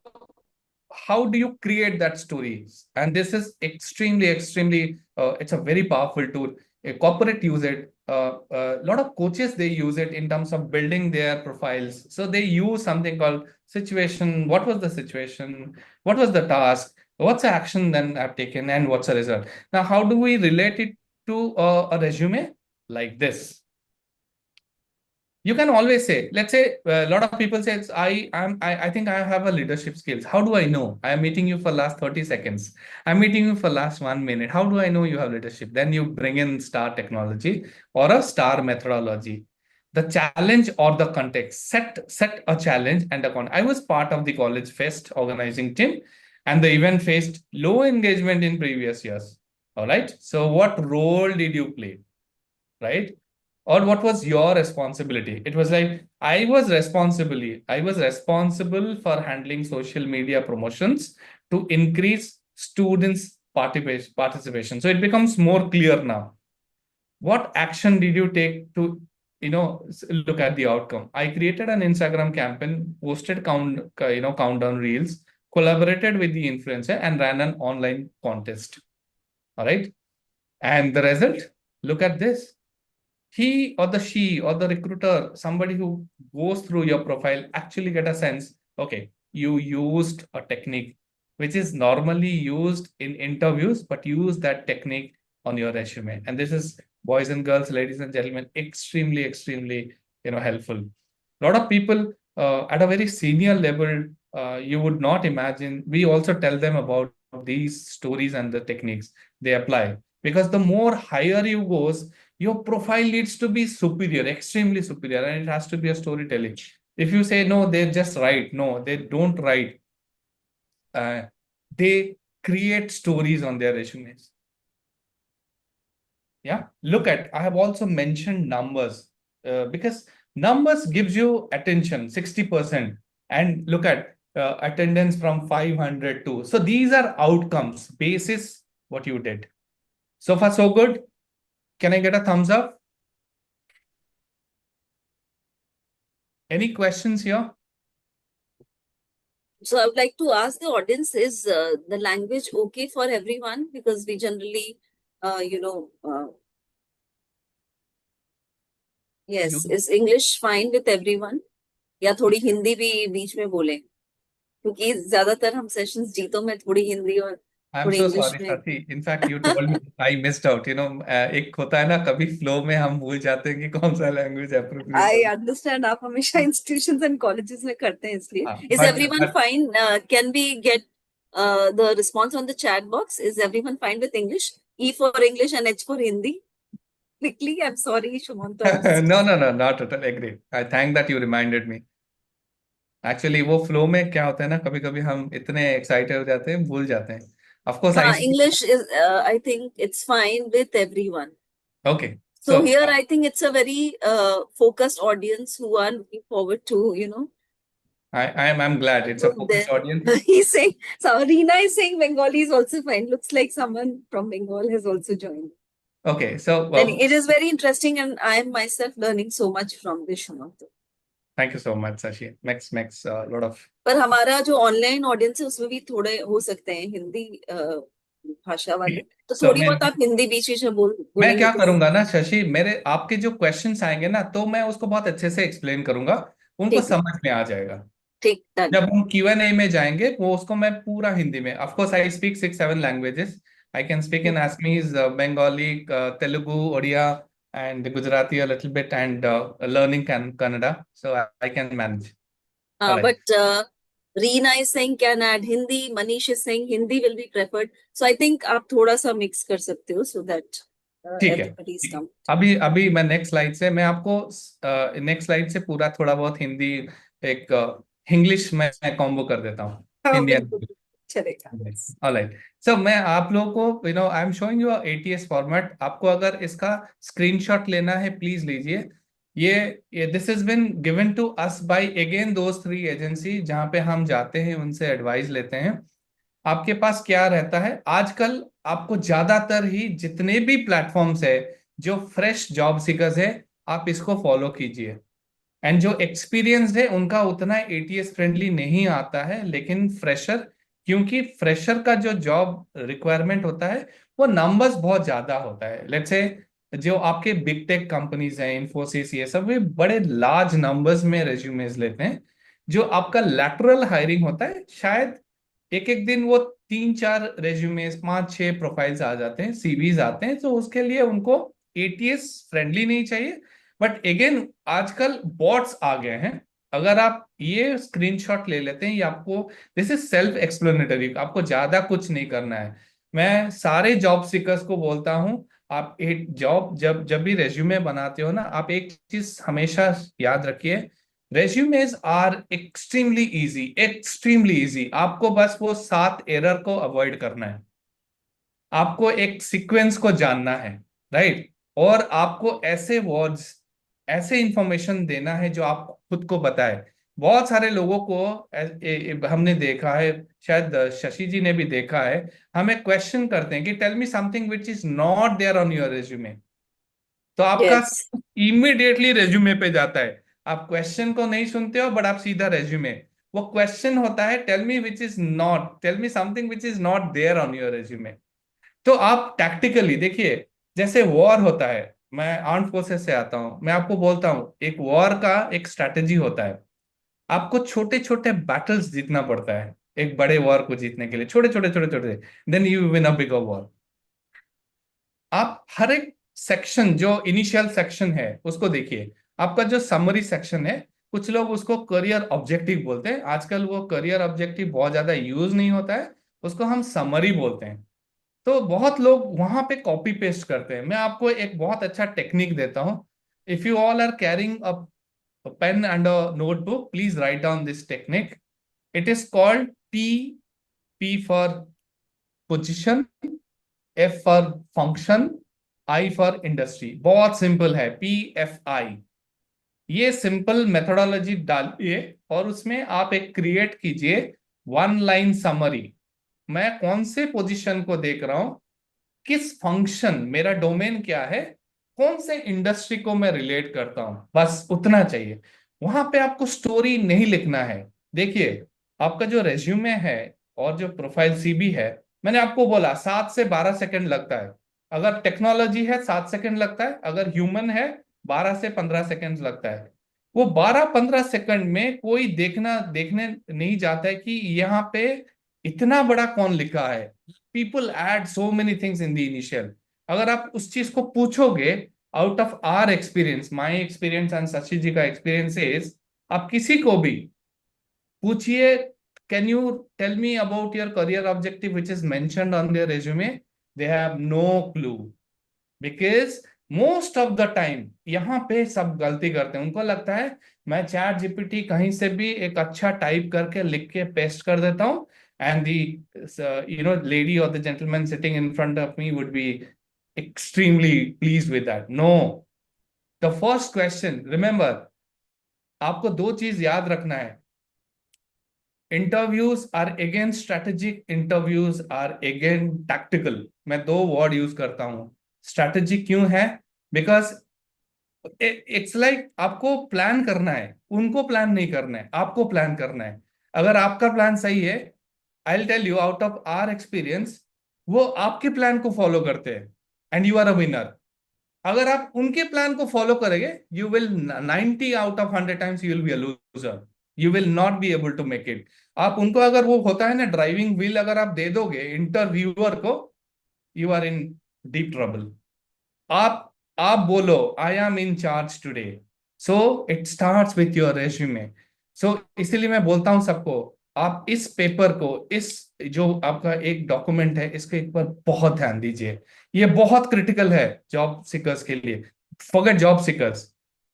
D: how do you create that story? And this is extremely, it's a very powerful tool. A corporate use it. A lot of coaches, they use it in terms of building their profiles. So they use something called situation. What was the situation? What was the task? What's the action then I've taken, and what's the result? Now, how do we relate it to a resume like this? You can always say, let's say a lot of people say, I think I have a leadership skills. How do I know? I am meeting you for last 30 seconds. I'm meeting you for last 1 minute. How do I know you have leadership? Then you bring in star technology or a star methodology. The challenge or the context, set a challenge and a context. I was part of the college fest organizing team, and the event faced low engagement in previous years. All right. So what role did you play? Right? Or what was your responsibility? It was like, I was responsible for handling social media promotions to increase students participation. So it becomes more clear now. What action did you take to look at the outcome? I created an Instagram campaign, posted countdown reels, collaborated with the influencer, and ran an online contest. All right. And the result, look at this. He or the she or the recruiter, somebody who goes through your profile, actually get a sense, okay, you used a technique which is normally used in interviews, but use that technique on your resume. And this is, boys and girls, ladies and gentlemen, extremely helpful. A lot of people at a very senior level, you would not imagine, we also tell them about these stories and the techniques they apply, because the more higher you goes, your profile needs to be superior, extremely superior, and it has to be a storytelling. If you say, no, they just write, no, they don't write. They create stories on their resumes. Yeah, look at, I have also mentioned numbers because numbers gives you attention, 60%. And look at attendance from 500 to. So these are outcomes, basis what you did. So far, so good. Can I get a thumbs up? Any questions here?
C: So I would like to ask the audience, is the language okay for everyone? Because we generally, yes, is English fine with everyone? या थोड़ी हिंदी भी बीच में बोले, क्योंकि ज्यादातर हम sessions जीतो में थोड़ी हिंदी और
D: I'm
C: थोड़ी
D: so
C: इंग्लिश
D: sorry,
C: में.
D: Sati. In fact, you told me I missed out. एक होता है ना, कभी फ्लो में हम भूल जाते हैं कि कौन सा लैंग्वेज एप्रोप्रिएट
C: I
D: है.
C: understand आप हमेशा institutions and colleges में करते हैं इसलिए. Is
D: but
C: everyone fine? Can we get the response on the chat box? Is everyone fine with English? E for English and H for Hindi? Quickly, I'm sorry, Sumanta.
D: no, not at all. Agree. I thank that you reminded me. Actually, वो flow में क्या होता है ना, कभी कभी हम इतने एक्साइटेड हो जाते हैं, भूल जाते हैं. Of course, I speak.
C: English is, I think it's fine with everyone.
D: Okay.
C: So here, I think it's a very focused audience who are looking forward to.
D: I'm glad it's a focused audience.
C: He's saying, so Reena is saying Bengali is also fine. Looks like someone from Bengal has also joined.
D: Okay, so
C: Then it is very interesting, and I am myself learning so much from this, Sumanta.
D: Thank you so much, Sashi. Makes a lot of.
C: पर हमारा जो online audience है उसमें भी थोड़े हो सकते हैं हिंदी भाषा वाले, तो थोड़ी बहुत आप हिंदी बीच बीच में
D: मैं क्या करूंगा ना शशि, मेरे आपके जो क्वेश्चंस आएंगे ना, तो मैं उसको बहुत अच्छे से एक्सप्लेन करूंगा, उनको समझ में आ जाएगा.
C: ठीक.
D: जब हम Q&A में जाएंगे, वो उसको मैं पूरा हिंदी में. Of course, I speak 6-7 languages. I can speak in Assamese, Bengali, Telugu, Odia, and Gujarati a little bit, and learning Kannada. So I can manage.
C: But Reena is saying can add Hindi. Manish is saying Hindi will be preferred. So I think आप थोड़ा सा mix कर सकते हो so that everybody is comfortable.
D: अभी मैं next slide से, मैं आपको नेक्स्ट स्लाइड से पूरा थोड़ा बहुत हिंदी एक इंग्लिश में कॉम्बो कर देता हूँ. Alright. So मैं आप लोगों को I am showing you ATS format. आपको अगर इसका स्क्रीनशॉट लेना है, प्लीज लीजिए. ये this is been given to us by again those 3 agency जहां पे हम जाते हैं, उनसे एडवाइस लेते हैं. आपके पास क्या रहता है आजकल, आपको ज्यादातर ही जितने भी प्लेटफॉर्म्स है जो फ्रेश जॉब सीकर्स है, आप इसको फॉलो कीजिए. एंड जो एक्सपीरियंस्ड है उनका उतना एटीएस फ्रेंडली नहीं आता है, लेकिन फ्रेशर, क्योंकि फ्रेशर का जो जॉब रिक्वायरमेंट होता है वो नंबर्स बहुत ज्यादा होता है। लेट्स से जो आपके बिग टेक कंपनीज हैं, इन्फोसिस, ये सब, वे बड़े लार्ज नंबर्स में रेज्यूमेज लेते हैं। जो आपका लैटरल हायरिंग होता है, शायद एक एक दिन वो 3-4 रेज्यूमेस, 5-6 प्रोफाइल्स आ जाते हैं, सीवीज आते हैं, तो उसके लिए उनको एटीएस फ्रेंडली नहीं चाहिए। बट अगेन आजकल बॉट्स आ गए हैं। अगर आप ये स्क्रीनशॉट ले लेते हैं, ये आपको, दिस इज सेल्फ एक्सप्लेनेटरी, आपको ज्यादा कुछ नहीं करना है। मैं सारे जॉब सीकर्स को बोलता हूं, आप एक जॉब जब जब भी रेज्यूमे बनाते हो ना, आप एक चीज हमेशा याद रखिए, रेज्यूमेज आर एक्सट्रीमली इजी। आपको बस वो 7 एरर को अवॉइड करना है, आपको एक सीक्वेंस को जानना है, राइट, और आपको ऐसे वर्ड्स, ऐसे इंफॉर्मेशन देना है जो आप खुद को बताए। बहुत सारे लोगों को हमने देखा है, शायद शशि जी ने भी देखा है, हमें क्वेश्चन करते हैं कि tell me something which is not there on your resume, तो आपका
C: Yes.
D: इमीडिएटली रेज्यूमे पे जाता है। आप क्वेश्चन को नहीं सुनते हो, बट आप सीधा रेज्यूमे, वो क्वेश्चन होता है tell me something which is not there on your resume. तो आप टैक्टिकली देखिए, जैसे वॉर होता है, मैं आर्म्ड फोर्सेस से आता हूं, मैं आपको बोलता हूं एक वॉर का एक स्ट्रैटेजी होता है। आपको छोटे छोटे बैटल्स जीतना पड़ता है एक बड़े वॉर को जीतने के लिए, छोटे छोटे छोटे छोटे, then you win a bigger war. आप हर एक सेक्शन, जो इनिशियल सेक्शन है उसको देखिए, आपका जो समरी सेक्शन है, कुछ लोग उसको करियर ऑब्जेक्टिव बोलते हैं, आजकल वो करियर ऑब्जेक्टिव बहुत ज्यादा यूज नहीं होता है, उसको हम समरी बोलते हैं। तो बहुत लोग वहां पे कॉपी पेस्ट करते हैं। मैं आपको एक बहुत अच्छा टेक्निक देता हूं। If you all are carrying a pen and a notebook, please write down this technique. It is called P, P for position, F for function, I for industry. बहुत सिंपल है, PFI। ये simple methodology डालिए और उसमें आप एक create कीजिए 1 line summary. मैं कौन से पोजीशन को देख रहा हूं, किस फंक्शन, मेरा डोमेन क्या है, कौन से इंडस्ट्री को मैं रिलेट करता हूं, बस उतना चाहिए। वहां पे आपको स्टोरी नहीं लिखना है। देखिए, आपका जो रेज्यूमे है और जो प्रोफाइल सीबी है, मैंने आपको बोला 7 से 12 सेकंड लगता है। अगर टेक्नोलॉजी है 7 सेकंड लगता है, अगर ह्यूमन है 12 से 15 सेकंड लगता है। वो 12-15 सेकंड में कोई देखने नहीं जाता है कि यहाँ पे इतना बड़ा कौन लिखा है। People add so many things in the initial. अगर आप उस चीज को पूछोगे, out of our experience, my experience and Shashi ji का एक्सपीरियंस इज, आप किसी को भी पूछिए, can you tell me about your career objective which is mentioned on their resume, they have no clue. Because most of the time यहाँ पे सब गलती करते हैं, उनको लगता है मैं चैट जीपीटी कहीं से भी एक अच्छा टाइप करके लिख के पेस्ट कर देता हूँ, एंड दी लेडी और the gentleman sitting in front of me would be extremely pleased with that. No, the first question, remember, आपको दो चीज याद रखना है। Interviews are again strategic, interviews are again tactical. मैं दो वर्ड यूज करता हूं। स्ट्रेटेजिक क्यों है? बिकॉज इट्स लाइक आपको प्लान करना है, उनको प्लान नहीं करना है, आपको प्लान करना है। अगर आपका प्लान सही है, I will tell you out of our experience, वो आपके प्लान को फॉलो करते हैं and you are a winner. अगर आप उनके प्लान को फॉलो करेंगे, you will 90 out of 100 times you will be a loser, you will not be able to make it. आप उनको, अगर वो होता है ना ड्राइविंग व्हील, अगर आप दे दोगे इंटरव्यूअर को, you are in deep trouble. आप बोलो I am in charge today. So it starts with your resume. So इसीलिए मैं बोलता हूं सबको, आप इस पेपर को, इस जो आपका एक डॉक्यूमेंट है, इसके एक बार बहुत ध्यान दीजिए। ये बहुत क्रिटिकल है जॉब सीकर्स के लिए, फॉरगेट जॉब सीकर्स,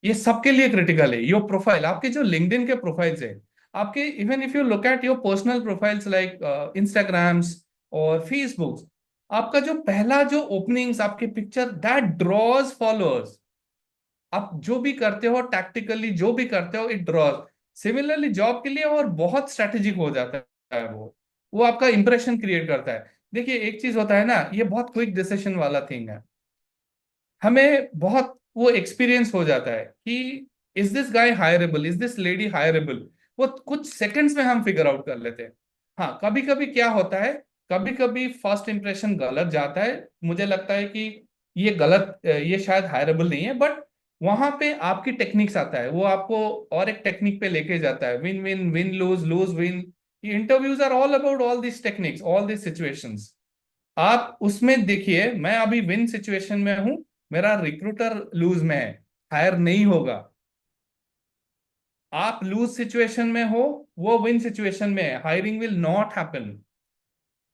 D: ये सबके लिए क्रिटिकल है। योर प्रोफाइल, आपके जो लिंक्डइन के प्रोफाइल्स है, आपके, even if you look at your personal profiles like Instagrams और फेसबुक, आपका जो पहला जो ओपनिंग्स, आपके पिक्चर, दैट ड्रॉज फॉलोअर्स। आप जो भी करते हो टैक्टिकली, जो भी करते हो, इट ड्रॉज। सिमिलरली जॉब के लिए और बहुत स्ट्रेटेजिक हो जाता है वो आपका इंप्रेशन क्रिएट करता है। देखिए, एक चीज होता है ना, ये बहुत क्विक डिसीजन वाला थिंग है। हमें बहुत वो एक्सपीरियंस हो जाता है कि is this guy hireable, is this lady hireable, वो कुछ सेकंड्स में हम फिगर आउट कर लेते हैं। हाँ, कभी कभी क्या होता है, कभी कभी फर्स्ट इंप्रेशन गलत जाता है, मुझे लगता है कि ये गलत, ये शायद हायरेबल नहीं है, बट वहां पे आपकी टेक्निक्स आता है, वो आपको और एक टेक्निक पे लेके जाता है, win win win lose lose win. Interviews are all about all this techniques, all this situations. आप उसमें देखिए, मैं अभी विन सिचुएशन में हूं, मेरा रिक्रूटर लूज में है, हायर नहीं होगा। आप लूज सिचुएशन में हो, वो विन सिचुएशन में है, हायरिंग विल नॉट हैपन।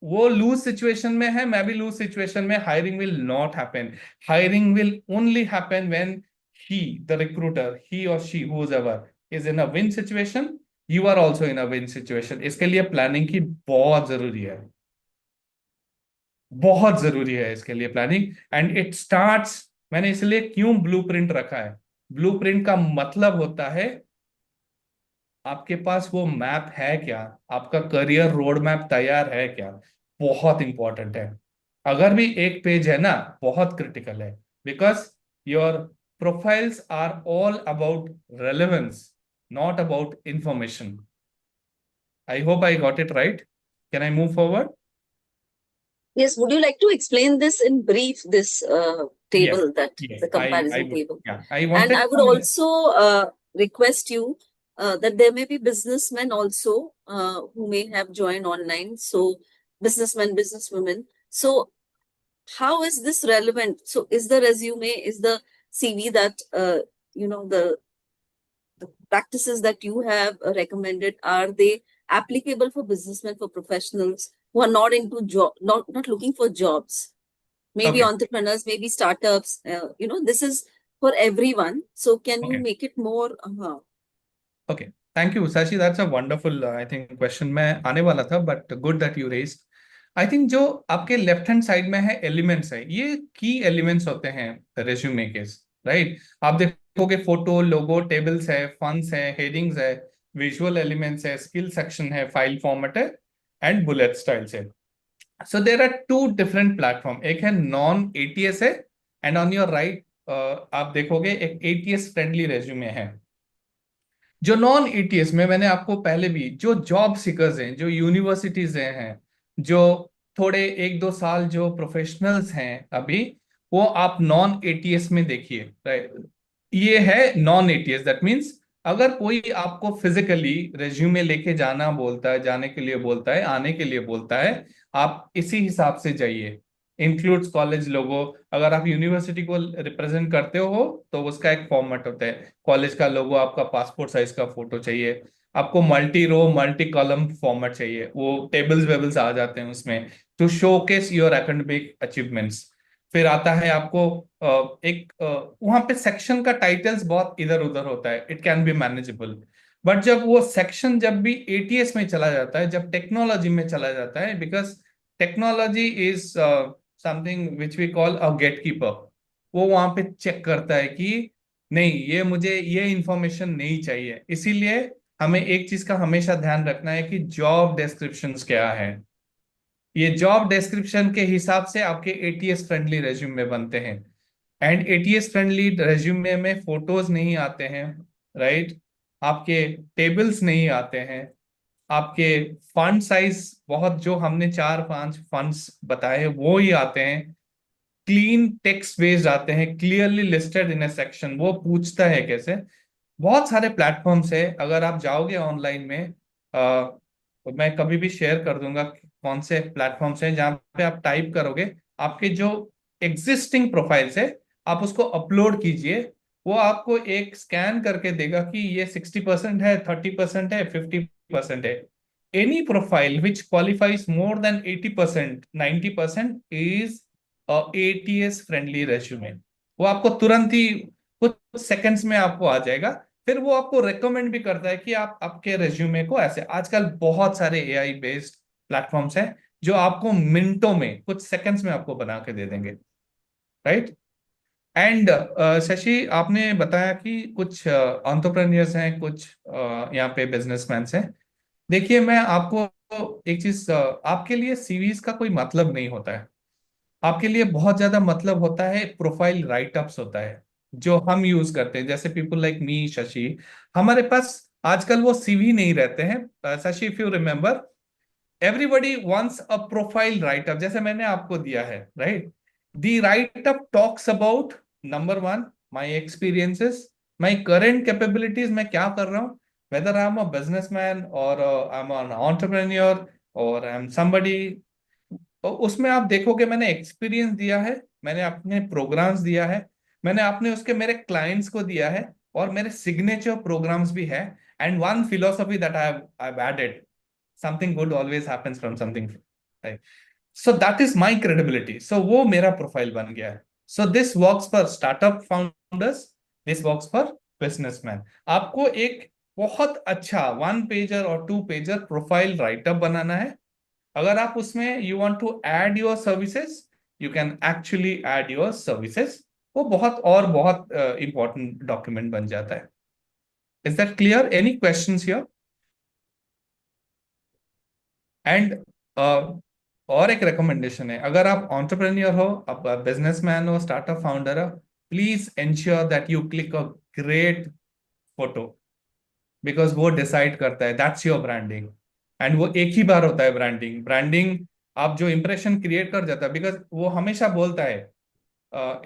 D: वो लूज सिचुएशन में है, मैं भी लूज सिचुएशन में, hiring will not happen. Hiring will only happen when he, the recruiter, he और she, whoever is in a win situation, you are also in a win situation. इसके लिए planning की बहुत जरूरी है, बहुत जरूरी है इसके लिए प्लानिंग। एंड इट स्टार्ट्स, मैंने इसलिए क्यों ब्लूप्रिंट रखा है, ब्लूप्रिंट का मतलब होता है आपके पास वो मैप है क्या, आपका करियर रोड मैप तैयार है क्या, बहुत इंपॉर्टेंट है। अगर भी एक पेज है ना, बहुत क्रिटिकल है, because your profiles are all about relevance, not about information. I hope I got it right. Can I move forward?
C: Yes, would you like to explain this in brief, this
D: Yes,
C: table, that
D: yes,
C: the
D: I
C: comparison
D: would.
C: table?
D: Yeah, I
C: And
D: wanted
C: I would
D: to.
C: also request you that there may be businessmen also who may have joined online. So businessmen, businesswomen. So how is this relevant? So is the resume, is the CV that the practices that you have recommended, are they applicable for businessmen, for professionals who are not into job, not looking for jobs? Maybe
D: Okay,
C: entrepreneurs, maybe startups. This is for everyone. So can you
D: okay,
C: make it more?
D: okay. Thank you, Sashi. That's a wonderful, I think, question. मैं आने वाला था, but good that you raised. I think जो आपके left hand side में है elements है, ये की एलिमेंट्स होते हैं रेज्यूमे के, राइट? आप देखोगे फोटो, लोगो, टेबल्स है, फंड्स है, हेडिंग्स है, विजुअल एलिमेंट्स है, स्किल सेक्शन है, फाइल फॉर्मेट है, एंड बुलेट स्टाइल्स है। So there are two different platform, एक है नॉन एटीएस है, एंड ऑन योर राइट आप देखोगे एक एटीएस फ्रेंडली रेज्यूमे है। जो नॉन एटीएस में, मैंने आपको पहले भी, जो जॉब सीकर्स हैं, जो यूनिवर्सिटीज हैं, जो थोड़े एक दो साल जो प्रोफेशनल्स हैं अभी, वो आप नॉन एटीएस में देखिए, राइट? ये है नॉन एटीएस, दैट मीन्स अगर कोई आपको फिजिकली रेज्यूमे लेके जाना बोलता है, जाने के लिए बोलता है, आने के लिए बोलता है, आप इसी हिसाब से जाइए। इंक्लूड्स कॉलेज लोगो, अगर आप यूनिवर्सिटी को रिप्रेजेंट करते हो तो उसका एक फॉर्मेट होता है, कॉलेज का लोगो, आपका पासपोर्ट साइज का फोटो चाहिए, आपको multi row multi column format चाहिए, वो टेबल्स वेबल्स आ जाते हैं उसमें, to showcase your academic achievements. फिर आता है आपको एक वहां पे सेक्शन का टाइटल्स बहुत इधर उधर होता है, it can be manageable. But जब वो सेक्शन जब भी एटीएस में चला जाता है, जब टेक्नोलॉजी में चला जाता है, because technology is something which we call a gatekeeper, वो वहां पे चेक करता है कि नहीं, ये मुझे ये इंफॉर्मेशन नहीं चाहिए। इसीलिए हमें एक चीज का हमेशा ध्यान रखना है कि जॉब डिस्क्रिप्शंस क्या है। ये जॉब डिस्क्रिप्शन के हिसाब से आपके एटीएस फ्रेंडली रेज्यूमे बनते हैं। एंड एटीएस फ्रेंडली रेज्यूमे में फोटोज नहीं आते हैं, राइट? आपके टेबल्स नहीं आते हैं, आपके फंड साइज बहुत, जो हमने चार पांच फंड्स बताए हैं वो ही आते हैं, क्लीन टेक्स्ट बेस्ड आते हैं, clearly listed in A section. वो पूछता है कैसे, बहुत सारे प्लेटफॉर्म्स है, अगर आप जाओगे ऑनलाइन में, मैं कभी भी शेयर कर दूंगा कौन से प्लेटफॉर्म्स हैं, जहाँ पे आप टाइप करोगे, आपके जो एग्जिस्टिंग प्रोफाइल्स है आप उसको अपलोड कीजिए, वो आपको एक स्कैन करके देगा कि ये 60% है, 30% है, 50% है। Any profile which qualifies more than 80%, 90% is ATS friendly resume. वो आपको तुरंत ही कुछ सेकंड्स में आपको आ जाएगा। फिर वो आपको रेकमेंड भी करता है कि आप आपके रेज्यूमे को ऐसे, आजकल बहुत सारे एआई बेस्ड प्लेटफॉर्म्स हैं जो आपको मिनटों में, कुछ सेकंड्स में आपको बना के दे देंगे, राइट? एंड शशि, आपने बताया कि कुछ एंटरप्रेन्योर्स हैं, कुछ यहाँ पे बिजनेसमैन हैं। देखिए, मैं आपको एक चीज, आपके लिए सीवीज का कोई मतलब नहीं होता है, आपके लिए बहुत ज्यादा मतलब होता है प्रोफाइल राइटअप्स होता है। जो हम यूज करते हैं, जैसे पीपल लाइक मी, शशि, हमारे पास आजकल वो सीवी नहीं रहते हैं। Shashi, if you remember, everybody wants a profile writeup, जैसे मैंने आपको दिया है, right? The writeup talks about, number one, my experiences, my current capabilities, मैं क्या कर रहा हूँ, whether I am a businessman और आई एम एन एंटरप्रेन्योर और आई एम समबडी। तो उसमें आप देखोगे मैंने एक्सपीरियंस दिया है, मैंने अपने प्रोग्राम्स दिया है, मैंने अपने उसके मेरे क्लाइंट्स को दिया है, और मेरे सिग्नेचर प्रोग्राम्स भी है। And one philosophy that I have added, something good always happens from something, right? So that is my credibility, so वो मेरा प्रोफाइल बन गया है। So this works for startup founders, this works for businessmen। आपको एक बहुत अच्छा 1 pager और 2 पेजर प्रोफाइल राइटअप बनाना है। अगर आप उसमें you want to add your services, you can actually add your services, वो बहुत और बहुत इंपॉर्टेंट डॉक्यूमेंट बन जाता है। Is that clear? Any questions here? And और एक रिकमेंडेशन है, अगर आप एंटरप्रेन्योर हो, आप बिजनेसमैन हो, स्टार्टअप फाउंडर हो, please ensure that you click a great photo, because वो डिसाइड करता है, दैट्स योर ब्रांडिंग। एंड वो एक ही बार होता है ब्रांडिंग। ब्रांडिंग आप जो इंप्रेशन क्रिएट कर जाता है, बिकॉज वो हमेशा बोलता है,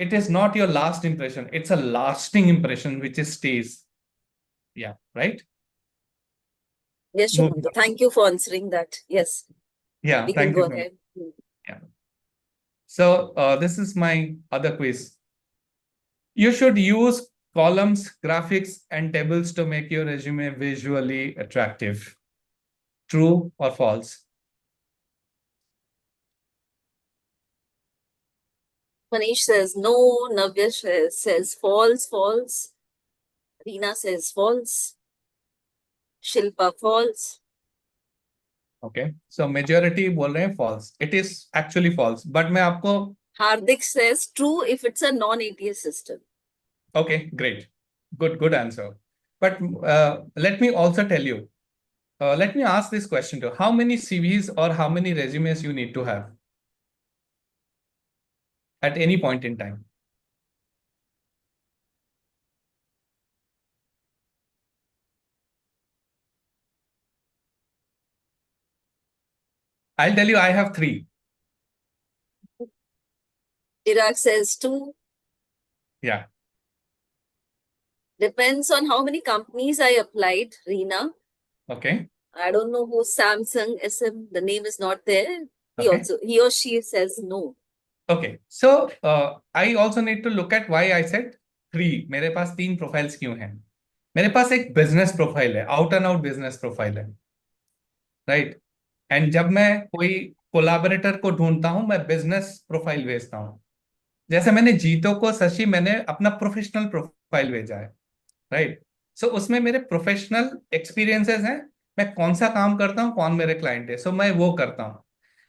D: it is not your last impression, it's a lasting impression which is stage. या right?
C: Yes, Shumanta. Thank you for answering that. Yes,
D: या,
C: we can
D: thank
C: go
D: you.
C: ahead.
D: Yeah. So this is my other quiz. You should use columns, graphics, and tables to make your resume visually attractive. True or false?
C: Manish says no. Navya says false, false. Reena says false. Shilpa false.
D: Okay. So majority बोल रहे हैं false. It is actually false. But मैं आपको
C: Hardik says true if it's a non-ATS system.
D: okay, great, good answer. But let me also tell you. Let me ask this question to you. How many CVs or how many resumes you need to have at any point in time? I'll tell you, I have 3.
C: Chirag says two.
D: Yeah.
C: Depends on how many companies I applied, Reena.
D: Okay.
C: I don't know who Samsung SM, the name is not there.
D: Okay.
C: He or she says no.
D: Okay. So I also need to look at why I said 3. मेरे पास 3 profiles क्यों हैं? मेरे पास एक business profile है, out and out business profile है, right? And जब मैं कोई कोलैबोरेटर को ढूंढता हूं, मैं बिजनेस प्रोफाइल भेजता हूं। जैसे मैंने जीतो को, शशि, मैंने अपना प्रोफेशनल प्रोफाइल भेजा है, राइट? सो उसमें मेरे प्रोफेशनल एक्सपीरियंसेस हैं, मैं कौन सा काम करता हूँ, कौन मेरे क्लाइंट है, सो मैं वो करता हूँ।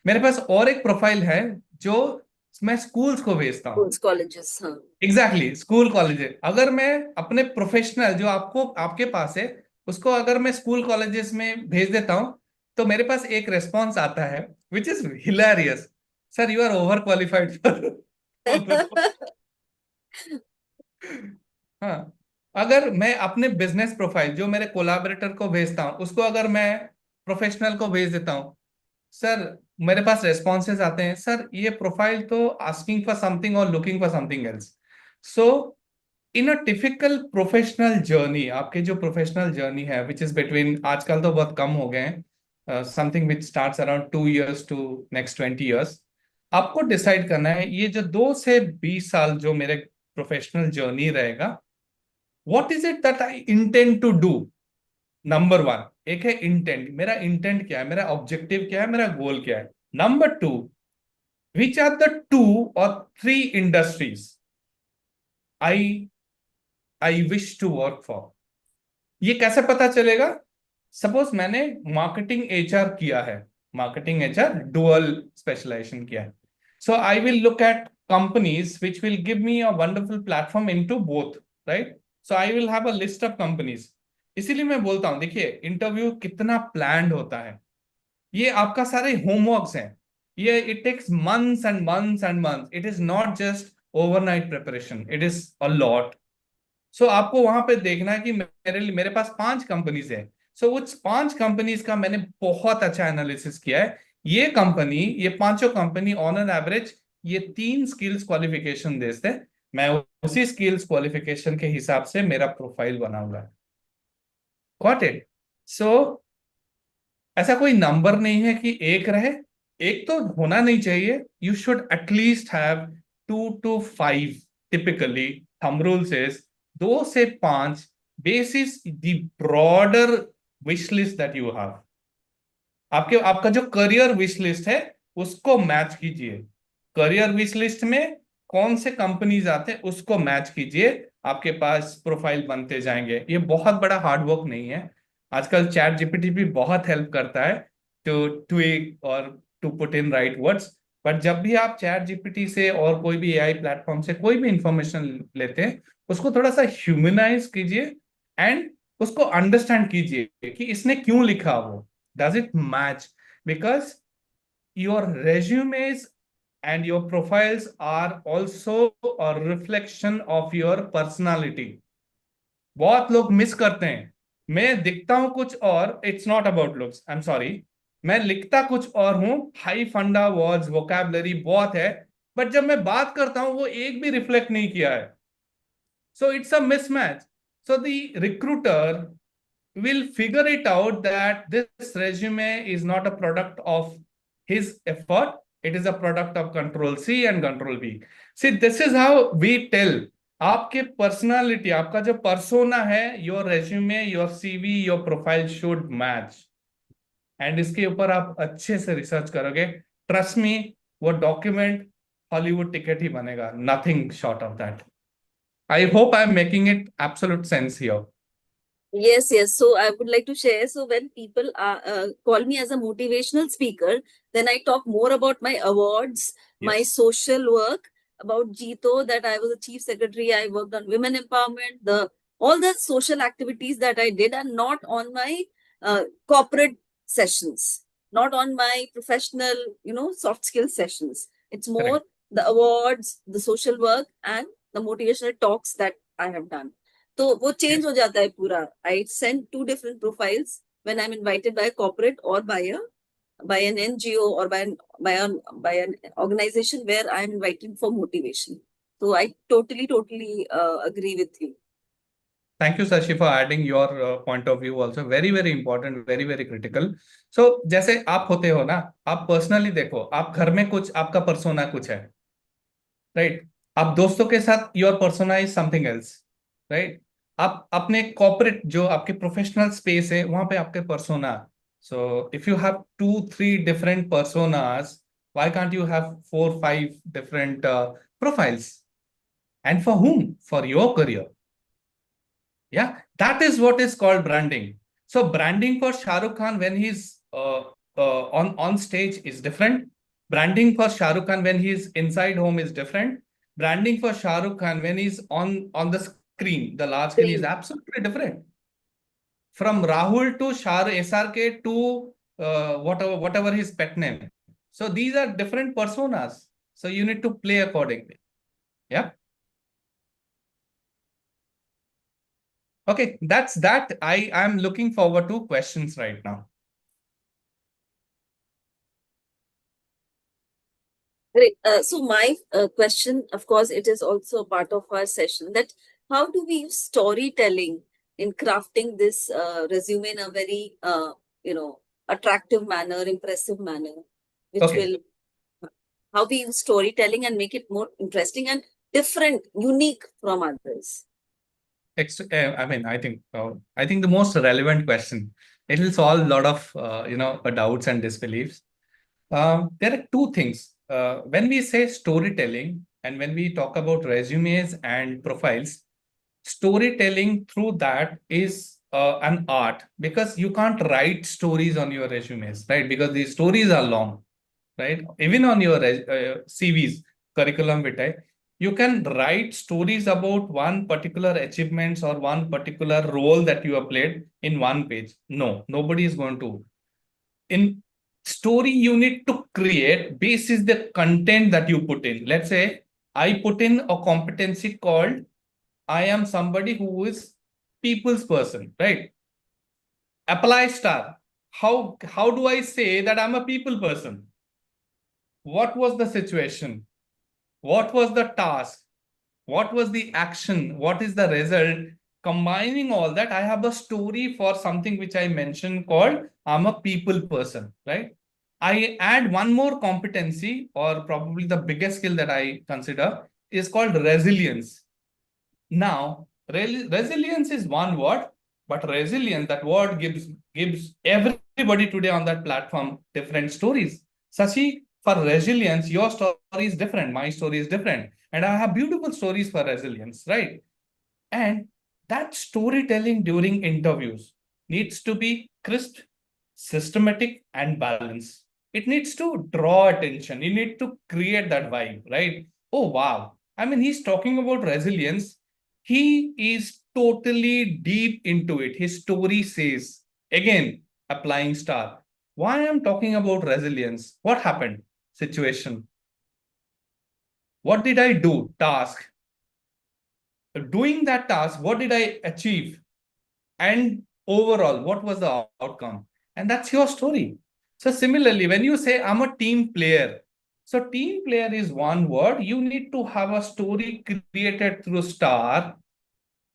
D: मेरे पास और एक प्रोफाइल है जो मैं स्कूल्स को भेजता हूँ।
C: Schools, colleges, हाँ.
D: Exactly, school colleges. अगर मैं अपने प्रोफेशनल जो आपको आपके पास है, उसको अगर मैं स्कूल कॉलेजेस में भेज देता हूं, तो मेरे पास एक रेस्पॉन्स आता है which is hilarious, sir you are over qualified for हाँ। अगर मैं अपने बिजनेस प्रोफाइल जो मेरे कोलैबोरेटर को भेजता हूं, उसको अगर मैं प्रोफेशनल को भेज देता हूं, सर मेरे पास रेस्पॉन्सेज आते हैं, सर ये प्रोफाइल तो आस्किंग फॉर समथिंग और looking for something else. So in a typical professional journey, आपके जो प्रोफेशनल जर्नी है विच इज बिटवीन, आजकल तो बहुत कम हो गए हैं, something which starts around 2 years to next 20 years, आपको डिसाइड करना है ये जो 2 से 20 साल जो मेरे प्रोफेशनल जर्नी रहेगा, what is it that I intend to do. Number 1, एक है इंटेंट, मेरा इंटेंट क्या है, मेरा ऑब्जेक्टिव क्या है, मेरा गोल क्या है। Number 2, which are the 2 or 3 industries I wish to work for. ये कैसे पता चलेगा? सपोज मैंने मार्केटिंग एचआर किया है, मार्केटिंग एचआर डुअल स्पेशलाइजेशन किया है, so I will look at companies which will give me a wonderful platform into both, right? So I will have a list of companies. इसीलिए मैं बोलता हूं, देखिए इंटरव्यू कितना प्लान्ड होता है, ये आपका सारे होमवर्क्स हैं, ये it takes months and months and months, it is not just overnight preparation, it is a lot. So आपको वहां पे देखना है कि मेरे पास 5 कंपनीज है। सो उस 5 कंपनीज का मैंने बहुत अच्छा एनालिसिस किया है। ये 5 कंपनी ऑन एन एवरेज ये 3 स्किल्स क्वालिफिकेशन देते हैं। मैं उसी स्किल्स क्वालिफिकेशन के हिसाब से मेरा प्रोफाइल बनाऊंगा। Got it? सो ऐसा कोई नंबर नहीं है कि एक रहे, एक तो होना नहीं चाहिए। You should at least have 2 to 5 typically. Thumb rule says 2 से 5 basis the broader wish list that you have. आपका जो करियर विश लिस्ट है उसको मैच कीजिए। करियर विश लिस्ट में कौन से कंपनीज आते हैं उसको मैच कीजिए, आपके पास प्रोफाइल बनते जाएंगे। ये बहुत बड़ा हार्ड वर्क नहीं है। आजकल चैट जीपीटी भी बहुत हेल्प करता है टू ट्वीक और to put in right words. But जब भी आप चैट जीपीटी से और कोई भी एआई प्लेटफॉर्म से कोई भी इंफॉर्मेशन लेते हैं, उसको थोड़ा सा ह्यूमनाइज कीजिए एंड उसको अंडरस्टैंड कीजिए कि इसने क्यों लिखा वो। Does it match? Because your resumes and your profiles are also a reflection of your personality. बहुत लोग मिस करते हैं। मैं दिखता हूं कुछ और, it's not about looks, I am sorry. मैं लिखता कुछ और हूं, हाई फंडा वर्ड्स वोकैबुलरी बहुत है, बट जब मैं बात करता हूं वो एक भी रिफ्लेक्ट नहीं किया है। So it's a mismatch. So the recruiter will figure it out that this resume is not a product of his effort. It is a product of control C and control V. See, this is how we tell आपके personality, आपका जो persona है, your resume, your CV, your profile should match. And इसके ऊपर आप अच्छे से research करोगे, ट्रस्ट मी, वो डॉक्यूमेंट हॉलीवुड टिकट ही बनेगा, nothing short of that. I hope I am making it absolute sense here.
C: Yes, yes. So I would like to share. So when people call me as a motivational speaker, then I talk more about my awards, my
D: Yes.
C: social work, about Jito, that I was a chief secretary. I worked on women empowerment, the all the social activities that I did, and not on my corporate sessions, not on my professional, soft skill sessions. It's more
D: Correct.
C: the awards, the social work, and the motivational talks that I have done. तो वो change हो जाता है पूरा. I send 2 different profiles when I'm invited by a corporate or by an NGO or by an organization where I'm invited for motivation. So I totally agree with you.
D: Thank you, Sashi, for adding your point of view also. Very, very important, very, very critical. So, जैसे आप होते हो ना, आप personally देखो, आप घर में कुछ, आपका पर्सोना कुछ है, राइट? आप दोस्तों के साथ your persona is something else, right? आप अपने कॉर्पोरेट जो आपके प्रोफेशनल स्पेस है वहां पे आपके persona. So if you have 2-3 different personas, why can't you have 4-5 different profiles? And for whom? For your career. Yeah, that is what is called branding. So branding for Shah Rukh Khan when he's on stage is different. Branding for Shah Rukh Khan when he's inside home is different. Branding for Shah Rukh Khan when he's on the screen, the large screen, is absolutely different. From Rahul to SRK to whatever his pet name. So these are different personas. So you need to play accordingly. Yeah. Okay, that's that. I'm looking forward to questions right now.
C: Great. So my question, of course, it is also a part of our session, that how do we use storytelling in crafting this resume in a very, attractive manner, impressive manner, which
D: Okay.
C: will, how we use storytelling and make it more interesting and different, unique from others.
D: I mean, I think the most relevant question. It will solve a lot of doubts and disbeliefs. There are two things. When we say storytelling and when we talk about resumes and profiles, storytelling through that is an art, because you can't write stories on your resumes, right? Because these stories are long, right? Even on your CVs, curriculum vitae, you can write stories about one particular achievements or one particular role that you have played in one page. No, nobody is going to. In story, you need to create basis the content that you put in. Let's say I put in a competency called I am somebody who is people's person, right? Apply star. How do I say that I'm a people person? What was the situation? What was the task? What was the action? What is the result? Combining all that, I have a story for something which I mentioned called I'm a people person, right? I add one more competency, or probably the biggest skill that I consider is called resilience. Now, resilience is one word, but resilience, that word gives everybody today on that platform different stories. Sashi, for resilience, your story is different, my story is different, and I have beautiful stories for resilience, right? And that storytelling during interviews needs to be crisp, systematic, and balanced. It needs to draw attention. You need to create that vibe, right? Oh, wow. I mean, he's talking about resilience. He is totally deep into it. His story says, again, applying star. Why I'm talking about resilience? What happened? Situation. What did I do? Task. Doing that task, what did I achieve? And overall, what was the outcome? And that's your story. So similarly, when you say I'm a team player, so team player is one word. You need to have a story created through star,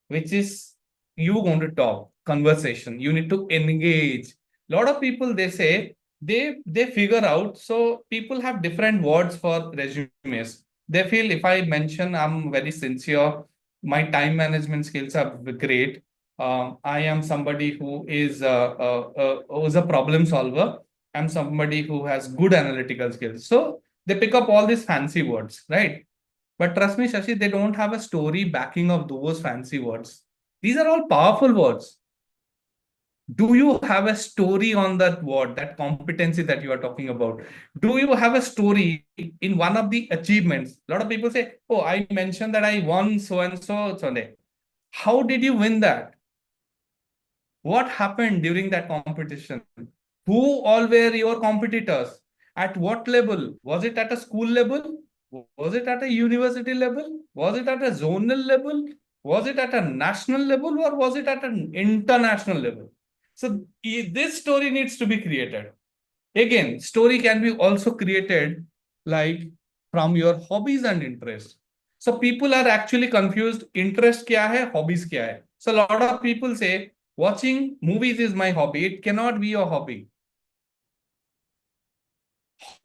D: which is you going to talk conversation. You need to engage. A lot of people, they say they figure out. So people have different words for resumes. They feel if I mention I'm very sincere, my time management skills are great. I am somebody who's a problem solver. I'm somebody who has good analytical skills. So they pick up all these fancy words, right? But trust me, Shashi, they don't have a story backing of those fancy words. These are all powerful words. Do you have a story on that word, that competency that you are talking about? Do you have a story in one of the achievements? A lot of people say, oh, I mentioned that I won so and so Sunday. How did you win that? What happened during that competition? Who all were your competitors? At what level? Was it at a school level? Was it at a university level? Was it at a zonal level? Was it at a national level, or was it at an international level? So this story needs to be created. Again, story can be also created like from your hobbies and interests. So people are actually confused. Interest kya hai, hobbies kya hai. So a lot of people say watching movies is my hobby. It cannot be your hobby.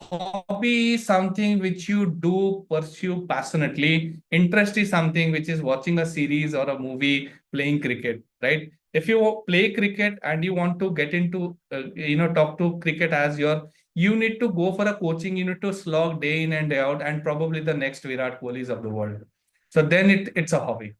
D: Hobby is something which you do pursue passionately. Interest is something which is watching a series or a movie, playing cricket, right? If you play cricket and you want to get into, talk to cricket as you need to go for a coaching, you need to slog day in and day out, and probably the next Virat Kohlis of the world. So then it's a hobby.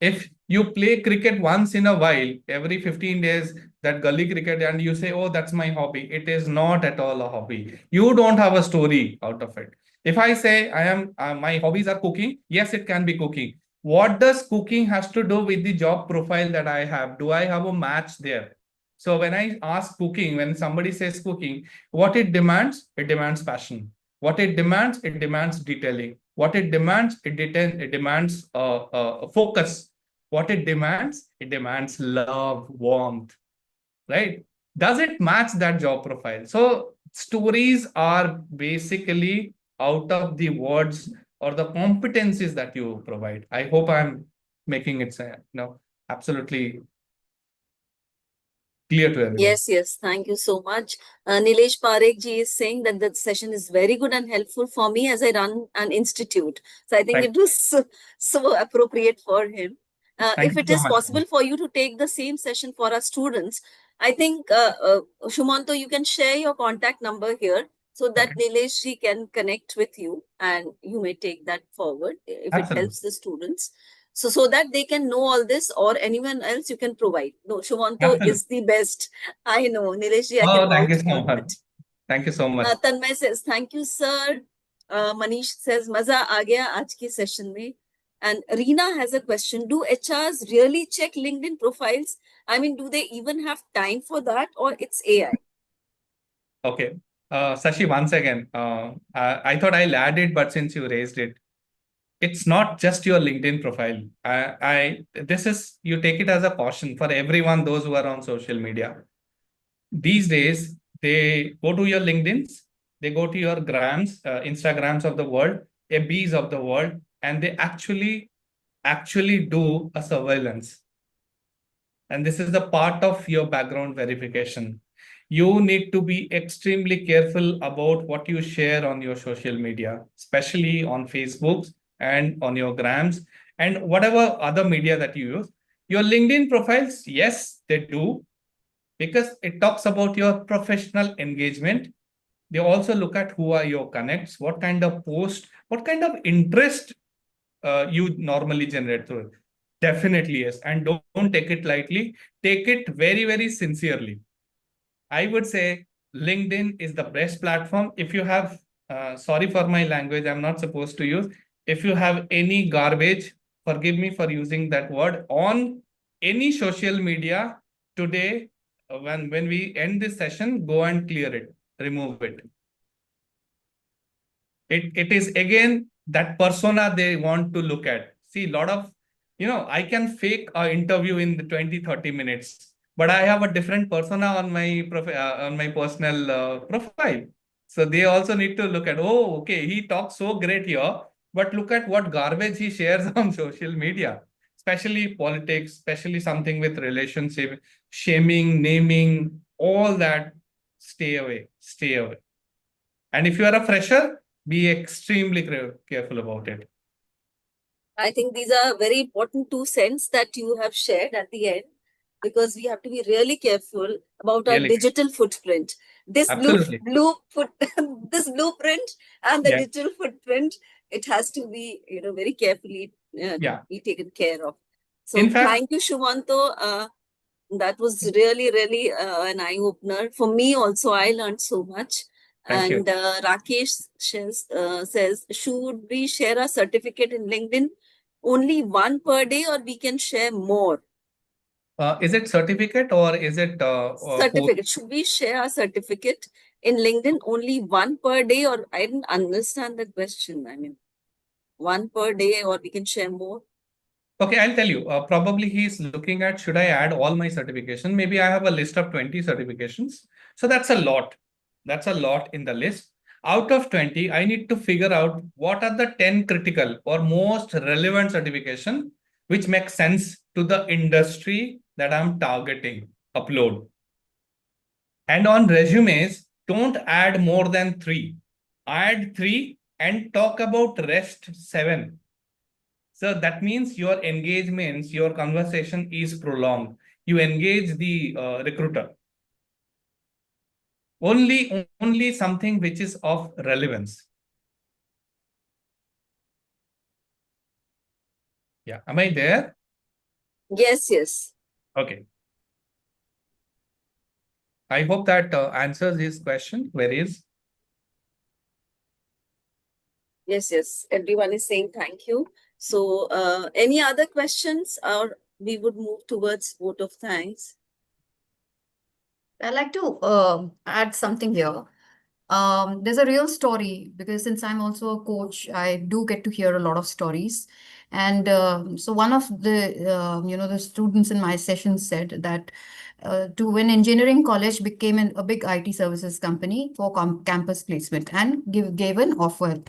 D: If you play cricket once in a while, every 15 days, that gully cricket, and you say, oh, that's my hobby, it is not at all a hobby. You don't have a story out of it. If I say my hobbies are cooking, yes, it can be cooking. What does cooking has to do with the job profile that I have? Do I have a match there? So when I ask cooking, when somebody says cooking, what it demands passion. What it demands detailing. What it demands, it demands focus. What it demands love, warmth, right? Does it match that job profile? So stories are basically out of the words or the competencies that you provide. I hope I'm making it absolutely clear to everyone.
C: Yes. Thank you so much. Nilesh Parekh ji is saying that the session is very good and helpful for me as I run an institute. So I think
D: Thank
C: it was so appropriate for him.
D: Thank
C: If
D: you
C: it
D: so
C: is
D: much.
C: possible for you to take the same session for our students, I think, Shumanto, you can share your contact number here so that
D: Okay.
C: Nilesh ji can connect with you and you may take that forward if it
D: Absolutely.
C: helps the students. So that they can know all this, or anyone else you can provide. No, Shumanto
D: Absolutely.
C: is the best. I know, Nilesh ji, I
D: Oh,
C: can
D: thank you
C: vouch
D: so
C: for
D: much.
C: that.
D: Thank you so much.
C: Tanmay says, thank you, sir. Manish says, maza aa gaya aaj ki session mein. And Reena has a question. Do HRs really check LinkedIn profiles? I mean, do they even have time for that, or it's AI?
D: Okay. Sashi, once again, I thought I'll add it, but since you raised it, it's not just your LinkedIn profile. This is, you take it as a caution for everyone, those who are on social media. These days, they go to your LinkedIns, they go to your grams, Instagrams of the world, FBs of the world, and they actually do a surveillance. And this is the part of your background verification. You need to be extremely careful about what you share on your social media, especially on Facebook and on your grams and whatever other media that you use. Your LinkedIn profiles, yes, they do, because it talks about your professional engagement. They also look at who are your connects, what kind of post, what kind of interest you normally generate through it. Definitely, yes. And don't take it lightly. Take it very, very sincerely. I would say LinkedIn is the best platform. If you have, sorry for my language, I'm not supposed to use. If you have any garbage, forgive me for using that word, on any social media today, when we end this session, go and clear it, remove it. It is again that persona they want to look at. See, a lot of, I can fake an interview in the 20-30 minutes, but I have a different persona on my on my personal profile. So they also need to look at, oh, okay, he talks so great here, but look at what garbage he shares on social media, especially politics, especially something with relationship, shaming, naming, all that. Stay away, stay away. And if you are a fresher, be extremely careful about it.
C: I think these are very important 2 cents that you have shared at the end, because we have to be really careful about our
D: Really.
C: digital footprint. This
D: Absolutely.
C: this blueprint and the
D: Yeah.
C: digital footprint, it has to be, very carefully
D: Yeah.
C: be taken care of. So
D: In fact,
C: thank you, Shumanto. That was really, really an eye opener for me. Also, I learned so much.
D: Thank you.
C: And Rakesh says, should we share a certificate in LinkedIn only one per day, or we can share more?
D: Is it certificate or is it
C: Certificate. Should we share a certificate in LinkedIn only one per day, or I didn't understand the question. I mean, one per day, or we can share more?
D: Okay, I'll tell you. Probably he's looking at, should I add all my certification? Maybe I have a list of 20 certifications. So that's a lot. That's a lot in the list. Out of 20, I need to figure out what are the 10 critical or most relevant certification which makes sense to the industry that I'm targeting. Upload. And on resumes, don't add more than 3. Add 3 and talk about rest 7. So that means your engagements, your conversation is prolonged. You engage the recruiter. Only something which is of relevance. Yeah. Am I there?
C: Yes, yes.
D: Okay. I hope that answers his question. Where is?
C: Yes, yes. Everyone is saying thank you. So, any other questions, or we would move towards vote of thanks?
B: I'd like to add something here. There's a real story, because since I'm also a coach, I do get to hear a lot of stories. And so one of the students in my session said that to when engineering college became a big IT services company for campus placement and gave an offer.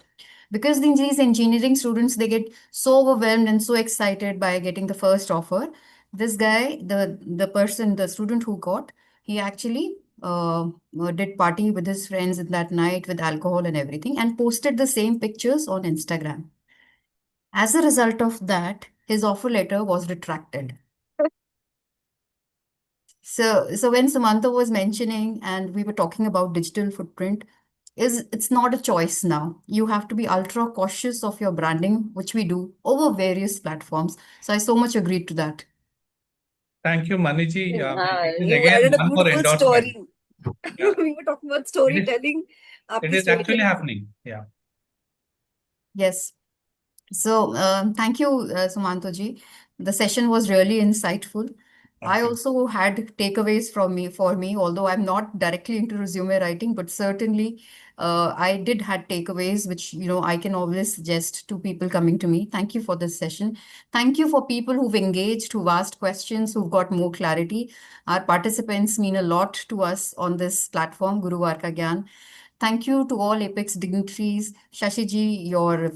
B: Because these engineering students, they get so overwhelmed and so excited by getting the first offer. This guy, the student who got, he actually did party with his friends in that night with alcohol and everything, and posted the same pictures on Instagram. As a result of that, his offer letter was retracted. So when Samantha was mentioning and we were talking about digital footprint, it's not a choice now. You have to be ultra cautious of your branding, which we do over various platforms. So I so much agreed to that.
D: Thank you, Maniji. It is
C: You
D: again
C: added a
D: one more
C: beautiful
D: endorsement.
C: story.
D: Yeah.
C: We were talking about
D: It is,
C: storytelling.
D: it is actually happening. Yeah.
B: Yes. So thank you, Sumanto ji. The session was really insightful. I
D: Okay.
B: also had takeaways for me, although I'm not directly into resume writing, but certainly I did had takeaways which I can always suggest to people coming to me. Thank you for this session. Thank you for people who've engaged, who've asked questions, who've got more clarity. Our participants mean a lot to us on this platform, Guruvaar Ka Gyaan. Thank you to all Apex dignitaries. Shashiji, your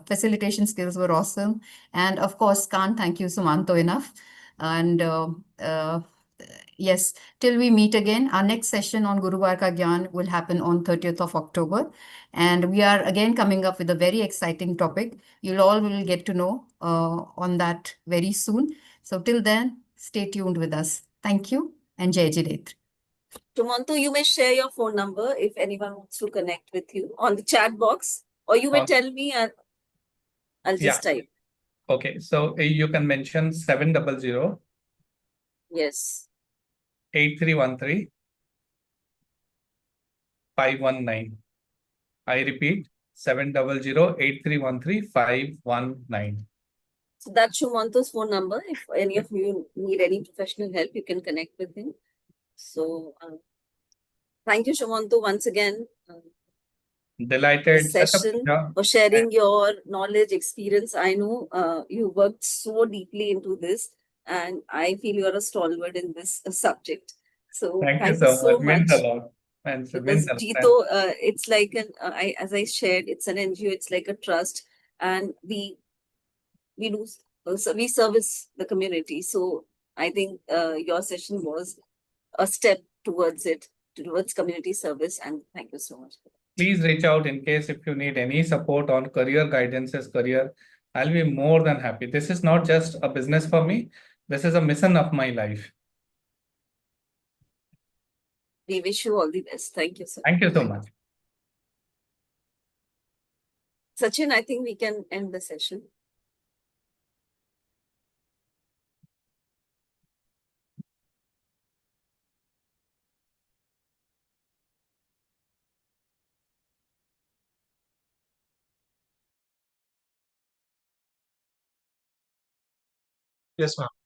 B: facilitation skills were awesome. And of course, can't thank you, Sumanto, enough. And uh, yes, till we meet again, our next session on Guruvaar Ka Gyaan will happen on 30th of October. And we are again coming up with a very exciting topic. You'll all will get to know on that very soon. So till then, stay tuned with us. Thank you and Jai Jinet.
C: Sumanta, you may share your phone number if anyone wants to connect with you on the chat box, or you may tell me and I'll just type.
D: Okay. So you can mention 700
C: Yes.
D: 8313 519. I repeat, 700 8313 519.
C: So that's Shumanto's phone number. If any of you need any professional help, you can connect with him. So thank you, Shumanto, once again.
D: Delighted. Such a
C: Session
D: pleasure.
C: for sharing your knowledge, experience. I know you worked so deeply into this, and I feel you're a stalwart in this subject. So
D: Thank you
C: thank you
D: so
C: so
D: much. Means
C: much.
D: a lot. Means
C: Because
D: a lot.
C: Jito, it's like as I shared, it's an NGO, it's like a trust, and we do so we service the community. So I think your session was a step towards it, towards community service, and thank you so much.
D: Please reach out in case if you need any support on career guidances, career. I'll be more than happy. This is not just a business for me. This is a mission of my life.
C: We wish you all the best. Thank you, sir.
D: Thank you so much.
C: Sachin, I think we can end the session.
E: Yes, ma'am.